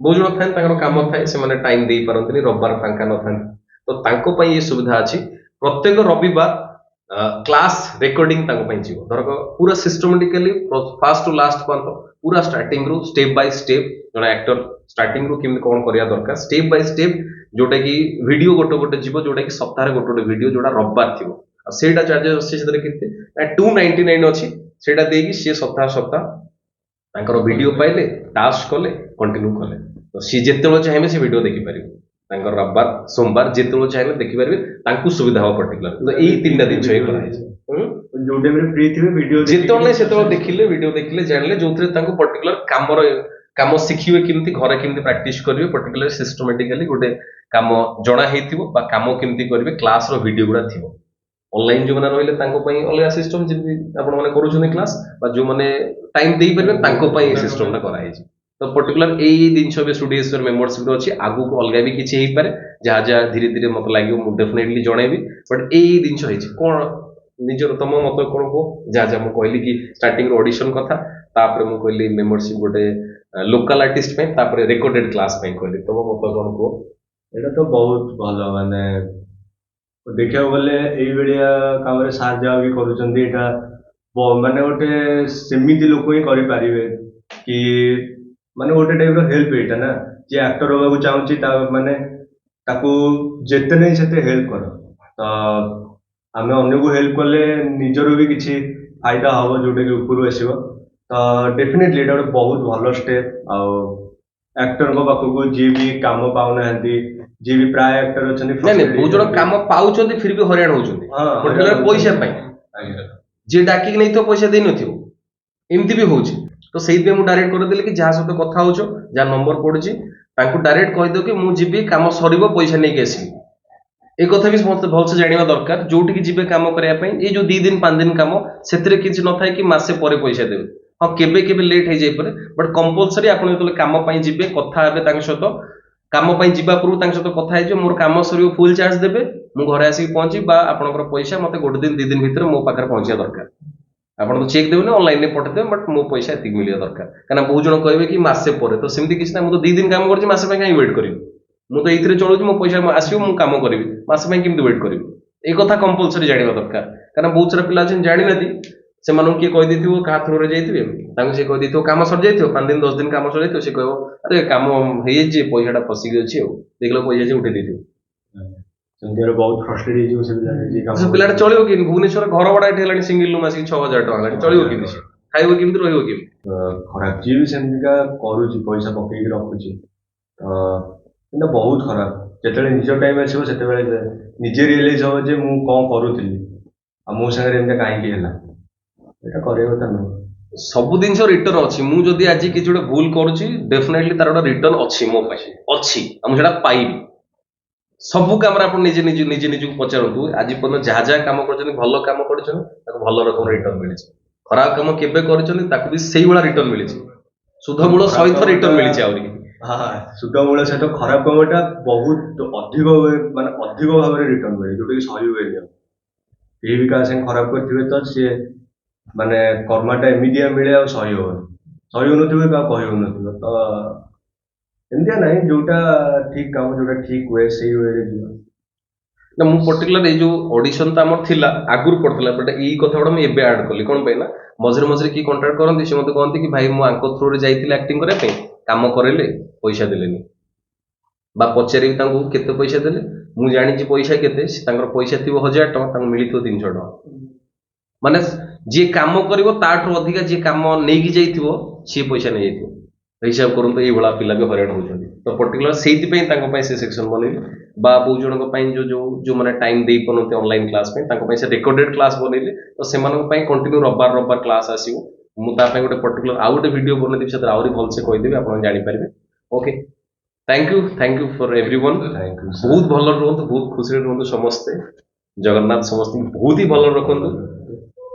A: ବହୁତ ଜଣ ଥାନ୍ତି ତାଙ୍କର କାମ ଥାଏ, ସେମାନେ ଟାଇମ ଦେଇପାରନ୍ତିନି, ରବିବାର ଫାଙ୍କା ନଥାନ୍ତି, ତ ତାଙ୍କ ପାଇଁ ଏ ସୁବିଧା ଅଛି। ପ୍ରତ୍ୟେକ ରବିବାର କ୍ଲାସ ରେକର୍ଡିଂ ତାଙ୍କ ପାଇଁ ଯିବ, ଧରକ ପୁରା ସିଷ୍ଟମେଟିକାଲି ଫାଷ୍ଟ ଟୁ ଲାଷ୍ଟ ପର୍ଯ୍ୟନ୍ତ, ପୁରା ଷ୍ଟାର୍ଟିଂ ରୁ ଷ୍ଟେପ ବାଇ ଷ୍ଟେପ, ଜଣେ ଆକ୍ଟର ଷ୍ଟାର୍ଟିଂ ରୁ କେମିତି କଣ କରିବା ଦରକାର, ଷ୍ଟେପ ବାଇ ଷ୍ଟେପ, ଯୋଉଟା କି ଭିଡିଓ ଗୋଟେ ଯିବ, ଯୋଉଟା କି ସପ୍ତାହରେ ଗୋଟେ ଭିଡିଓ ଯୋଉଟା ରବିବାର ଥିବ, ଆଉ ସେଇଟା ଚାର୍ଜେସ୍ ଅଛି ସେଥିରେ କେତେ, 299 ଅଛି, ସେଇଟା ଦେଇକି ସିଏ ସପ୍ତାହ ତାଙ୍କର ଭିଡିଓ ପାଇଲେ, ଟାସ୍କ କଲେ, କଣ୍ଟିନ୍ୟୁ କଲେ, ତ ସିଏ ଯେତେବେଳେ ଚାହିଁବେ ସେ ଭିଡିଓ ଦେଖିପାରିବେ, ତାଙ୍କର ରବିବାର ସୋମବାର ଯେତେବେଳେ ଚାହିଁଲେ ଦେଖିପାରିବେ, ତାଙ୍କୁ ସୁବିଧା ହବ ପର୍ଟିକୁଲାର। ତ ଏଇ 3ଟା ଜିନିଷ ହିଁ କରାଯାଇଛି,
B: ଯୋଉ ଟାଇମରେ ଫ୍ରି ଥିବେ ଭିଡିଓ
A: ଯେତେବେଳେ ସେତେବେଳେ ଦେଖିଲେ, ଭିଡିଓ ଦେଖିଲେ, ଜାଣିଲେ, ଯୋଉଥିରେ ତାଙ୍କୁ ପର୍ଟିକୁଲାର କାମ ଶିଖିବେ, କେମିତି ଘରେ କେମିତି ପ୍ରାକ୍ଟିସ କରିବେ, ପର୍ଟିକୁଲାର ସିଷ୍ଟମେଟିକାଲି ଗୋଟେ କାମ ଜଣା ହେଇଥିବ ବା କାମ କେମିତି କରିବେ, କ୍ଲାସର ଭିଡିଓ ଗୁଡା ଥିବ। ଅନଲାଇନ ଯୋଉମାନେ ରହିଲେ ତାଙ୍କ ପାଇଁ ଅଲଗା ସିଷ୍ଟମ, ଯେମିତି ଆପଣ ମାନେ କରୁଛନ୍ତି କ୍ଲାସ, ବା ଯୋଉମାନେ ଟାଇମ ଦେଇପାରିବେ ତାଙ୍କ ପାଇଁ ଏ ସିଷ୍ଟମଟା କରାଯାଇଛି। ତ ପର୍ଟିକୁଲାର ଏଇ ଜିନିଷ ଏବେ ଷ୍ଟୁଡିଓ ମେମ୍ବରସିପ ଅଛି, ଆଗକୁ ଅଲଗା ବି କିଛି ହେଇପାରେ, ଯାହା ଧୀରେ ଧୀରେ ମତେ ଲାଗିବ ମୁଁ ଡେଫିନେଟଲି ଜଣେଇବି, ବଟ୍ ଏଇ ଜିନିଷ ହେଇଛି। କଣ ନିଜର ତମ ମତ କଣ କୁହ? ଯାହା ମୁଁ କହିଲି କି ଷ୍ଟାର୍ଟିଂ ରୁ ଅଡିସନ କଥା, ତାପରେ ମୁଁ କହିଲି ମେମ୍ବରସିପ ଗୋଟେ ଲୋକାଲ ଆର୍ଟିଷ୍ଟ ପାଇଁ, ତାପରେ ରେକର୍ଡେଡ କ୍ଲାସ ପାଇଁ କହିଲି, ତମ ମତ କଣ କୁହ?
B: ଏଇଟା ତ ବହୁତ ଭଲ, ମାନେ ଦେଖିବାକୁ ଗଲେ ଏଇଭଳିଆ କାମରେ ସାର୍ ଯାହା ବି କରୁଛନ୍ତି, ଏଇଟା ମାନେ ଗୋଟେ ସେମିତି ଲୋକ ହିଁ କରିପାରିବେ କି, ମାନେ ଗୋଟେ ଟାଇପର ହେଲ୍ପ ଏଇଟା ନା, ଯିଏ ଆକ୍ଟର ହବାକୁ ଚାହୁଁଛି ତା ମାନେ ତାକୁ ଯେତେ ନାହିଁ ସେତେ ହେଲ୍ପ କର, ତ ଆମେ ଅନ୍ୟକୁ ହେଲ୍ପ କଲେ ନିଜର ବି କିଛି ଫାଇଦା ହବ, ଯୋଉଟା କି ଉପରୁ ଆସିବ। ତ ଡେଫିନେଟଲି ଏଇଟା ଗୋଟେ ବହୁତ ଭଲ ଷ୍ଟେପ୍। ଆଉ ଆକ୍ଟରଙ୍କ ପାଖକୁ ଯିଏ ବି କାମ ପାଉନାହାନ୍ତି, ଯିଏ ବି ପ୍ରାୟ ଆକ୍ଟର ଅଛନ୍ତି,
A: ନାଇଁ ବହୁତ ଜଣ କାମ ପାଉଛନ୍ତି ଫିର ବି ହଇରାଣ ହଉଛନ୍ତି ପଇସା ପାଇଁ, ଯିଏ ଡାକିକି ନେଇଥିବ ପଇସା ଦେଇନଥିବ, ଏମିତି ବି ହଉଛି। ତ ସେଇଥିପାଇଁ ମୁଁ ଡାଇରେକ୍ଟ କରିଦେଲି କି ଯାହା ସହିତ କଥା ହଉଛ, ଯାହା ନମ୍ବର ପଡୁଛି, ତାଙ୍କୁ ଡାଇରେକ୍ଟ କହିଦଉ କି ମୁଁ ଯିବି, କାମ ସରିବ, ପଇସା ନେଇକି ଆସିବି। এই କଥା ବି ସମସ୍ତେ ଭଲସେ ଜାଣିବା ଦରକାର, ଯୋଉଠିକି ଯିବେ କାମ କରିବା ପାଇଁ, ଏଇ ଯୋଉ 2 ଦିନ 5 ଦିନ କାମ, ସେଥିରେ କିଛି ନଥାଏ କି ମାସେ ପରେ ପଇସା ଦେବେ, ହଁ କେବେ କେବେ ଲେଟ୍ ହେଇଯାଇପାରେ, ବଟ୍ କମ୍ପଲସରି ଆପଣ ଯେତେବେଳେ କାମ ପାଇଁ ଯିବେ, କଥା ହେବେ ତାଙ୍କ ସହିତ, କାମ ପାଇଁ ଯିବା ପୂର୍ବରୁ ତାଙ୍କ ସହିତ କଥା ହେଇଯିବେ, ମୋର କାମ ସରିବ, ଫୁଲ ଚାର୍ଜ ଦେବେ, ମୁଁ ଘରେ ଆସିକି ପହଞ୍ଚିବି, ବା ଆପଣଙ୍କର ପଇସା ମତେ 1 ଦିନ 2 ଦିନ ଭିତରେ ମୋ ପାଖରେ ପହଞ୍ଚିବା ଦରକାର। ଆପଣ ତ ଚେକ୍ ଦେବେନି, ଅନଲାଇନରେ ପଠେଇଦେବେ, ବଟ୍ ମୋ ପଇସା ଏତିକି ମିଳିବା ଦରକାର। କାହିଁକିନା ବହୁତ ଜଣ କହିବେ କି ମାସେ ପରେ, ତ ସେମିତି କିଛି ନାହିଁ, ମୁଁ ତ 2 ଦିନ କାମ କରୁଛି, ମାସେ ପାଇଁ କାହିଁ ୱେଟ୍ କରିବି, ମୁଁ ତ ଏଇଥିରେ ଚଳୁଛି, ମୋ ପଇସା ଆସିବ, ମୁଁ କାମ କରିବି, ମାସେ ପାଇଁ କେମିତି ୱେଟ୍ କରିବି, ଏଇ କଥା କମ୍ପଲସରି ଜାଣିବା ଦରକାର। କାରଣ ବହୁତ ସାରା ପିଲା ଅଛନ୍ତି ଜାଣିନାହାନ୍ତି, ସେମାନଙ୍କୁ କିଏ କହିଦେଇଥିବ, କାହା ଥ୍ରୁରେ ଯାଇଥିବେ, ତାଙ୍କୁ ସିଏ କହିଦେଇଥିବ କାମ ସରିଯାଇଥିବ, 5 ଦିନ 10 ଦିନ କାମ ସରିଯାଇଥିବ, ସିଏ କହିବ ଆରେ କାମ ହେଇଯାଇଛି, ପଇସାଟା ଫସିକି ଅଛି, ଆଉ ଦେଖିଲ ପଇସା ସେ ଉଠେଇ ଦେଇଥିବ।
B: ସେମିତି ବହୁତ ଫ୍ରଷ୍ଟ୍ରେଟ୍ ହେଇଯିବ
A: ସେ ପିଲାଟା ଚଳିବ କେମିତି? ଭୁବନେଶ୍ୱର ଘର ଭଡା ଏଠି ହେଲାଣି ସିଙ୍ଗଲ ରୁମ୍ ଆସିକି 6000 ଟଙ୍କା ହେଲାଣି, ଚଳିବ କେମିତି? ସେ ଖାଇବ କେମିତି, ରହିବ କେମିତି?
B: ଖରାପ ଯିଏ ବି ସେମିତିକା କରୁଛି, ପଇସା ପକେଇକି ରଖୁଛି, ତ ଏଇଟା ବହୁତ ଖରାପ। ଯେତେବେଳେ ନିଜ ଟାଇମ୍ ଆସିବ, ସେତେବେଳେ ନିଜେ ରିଏଲାଇଜ ହବ ଯେ ମୁଁ କଣ କରୁଥିଲି, ଆଉ ମୋ ସାଙ୍ଗରେ ଏମିତି କାହିଁକି ହେଲା। ଏଇଟା କରିବା କଥା ନୁହଁ।
A: ସବୁ ଜିନିଷ ରିଟର୍ନ ଅଛି, ମୁଁ ଯଦି ଆଜି କିଛି ଗୋଟେ ଭୁଲ କରୁଛି, ଡେଫିନେଟଲି ତାର ଗୋଟେ ରିଟର୍ନ ଅଛି, ମୋ ପାଇଁ ଅଛି, ଆଉ ମୁଁ ସେଟା ପାଇବି। ସବୁ କାମରେ ଆପଣ ନିଜେ ନିଜକୁ ପଚାରନ୍ତୁ, ଆଜି ପର୍ଯ୍ୟନ୍ତ ଯାହା ଯାହା କାମ କରିଛନ୍ତି, ଭଲ କାମ କରିଛନ୍ତି, ତାକୁ ଭଲ ରକମ ରିଟର୍ନ ମିଳିଛି। ଖରାପ କାମ କେବେ କରିଛନ୍ତି, ତାକୁ ବି ସେଇଭଳିଆ ରିଟର୍ନ ମିଳିଛି, ସୁଧ ମୂଳ ସହିତ ରିଟର୍ନ ମିଳିଛି ଆହୁରି।
B: ସୁଧ ମୂଳ ସହିତ ଖରାପ କାମଟା ବହୁତ ଅଧିକ, ମାନେ ଅଧିକ ଭାବରେ ରିଟର୍ନ ମିଳେ, ଯୋଉଟା କି ସହି ହୁଏନି। କେହି ବି କାହା ସାଙ୍ଗେ ଖରାପ କରିଥିବେ ତ ସିଏ ମାନେ କର୍ମାଟା ଏମିତିଆ ମିଳେ, ଆଉ ସହି ହଉନଥିବ, କାହା କହି ହଉନଥିବ। ତ ଏମିତିଆ ନାହିଁ, ଯୋଉଟା ଠିକ କାମ, ଯୋଉଟା ଠିକ ହୁଏ, ସେଇ ୱେରେ ଯିବ।
A: ନା ମୁଁ ପର୍ଟିକୁଲାର ଏଇ ଯୋଉ ଅଡିସନ ତ ଆମର ଥିଲା, ଆଗରୁ ପଡିଥିଲା, ବଟ୍ ଏଇ କଥା ଗୁଡା ମୁଁ ଏବେ ଆଡ୍ କଲି। କଣ ପାଇଁ ନା ମଝିରେ ମଝିରେ କିଏ କଣ୍ଟାକ୍ଟ କରନ୍ତି, ସେ ମତେ କହନ୍ତି କି ଭାଇ ମୁଁ ଆଙ୍କ ଥ୍ରୁରେ ଯାଇଥିଲି ଆକ୍ଟିଂ କରିବା ପାଇଁ, କାମ କରେଇଲେ, ପଇସା ଦେଲେନି। बा पचारि केते पैसा देले मु जानी पैसा केते तांकर पैसा थिबो 1000 टका तांको मिलिथो 300 टका माने जे काम करिवो ताठो अधिका जे काम नेकी जाइथिवो से पैसा नै जाइथिवो हिसाब करन तो ए भला पिला भी हरान होछन तो पर्टिकुलर सेति पई तांको पई से सेक्शन बनेली बा बहु जन को पई जो माने टाइम देई पनते ऑनलाइन क्लास पई तांको पई से रिकॉर्डेड क्लास बनेले तो सेमान पई कंटिन्यू रविवार क्लास आसीबो मु ता पई गोटे पर्टिकुलर आ गोटे वीडियो बने दिबे सेतर आउरी भल से कहि देबे आपण जानि पारबे okay thank you for everyone
B: thank you
A: बहुत भल रहंतु बहुत खुशी रहंतु समस्त जगन्नाथ समस्त बहुत ही भल रखंतु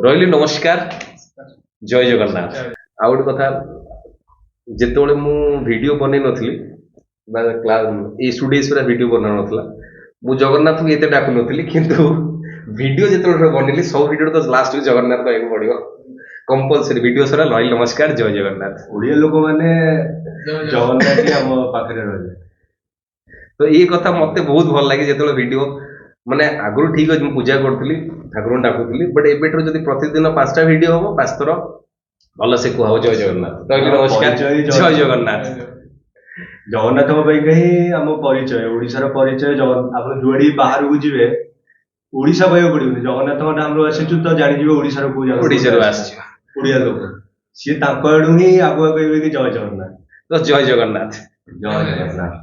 A: रहिली नमस्कार जय जगन्नाथ आ गोटे कथा जेतेबेले मु वीडियो बनै नथली बा क्लास ए स्टूडियोस रा वीडियो बना नथला मु जगन्नाथ को एते डाकु नथली किंतु वीडियो जेतेबेले बनेली सब वीडियो तो लास्ट में जगन्नाथ कहबो पड़ियो कंपलसरी वीडियो सरा रहिली नमस्कार जय जगन्नाथ
B: ओडिया लोक माने जगन्नाथ ही हम पाखरे रहले
A: तो ये कथा मते बहुत भल लागे जेतेबेले वीडियो माने आगुर ठीक अछि मु पूजा करथली ठाकुर डाकुथली बट एबेटर जदी प्रतिदिन 5टा वीडियो होबो 5 थर भल से कहबो जय जगन्नाथ रहिली नमस्कार जय जगन्नाथ
B: जगन्नाथ भाई कहीं आम परिचय ओडिशार परिचय आप जुआड़ी बाहर को जीवे ओडिशा कह पड़ोनी जगन्नाथ नाम आसीचु तो जानी ओडिशार को
A: ओडिशा आसी
B: ओडिया लोक सी आड़ू ही आगुआ कहे कि जय जगन्नाथ
A: तो जय जगन्नाथ
B: जय जगन्नाथ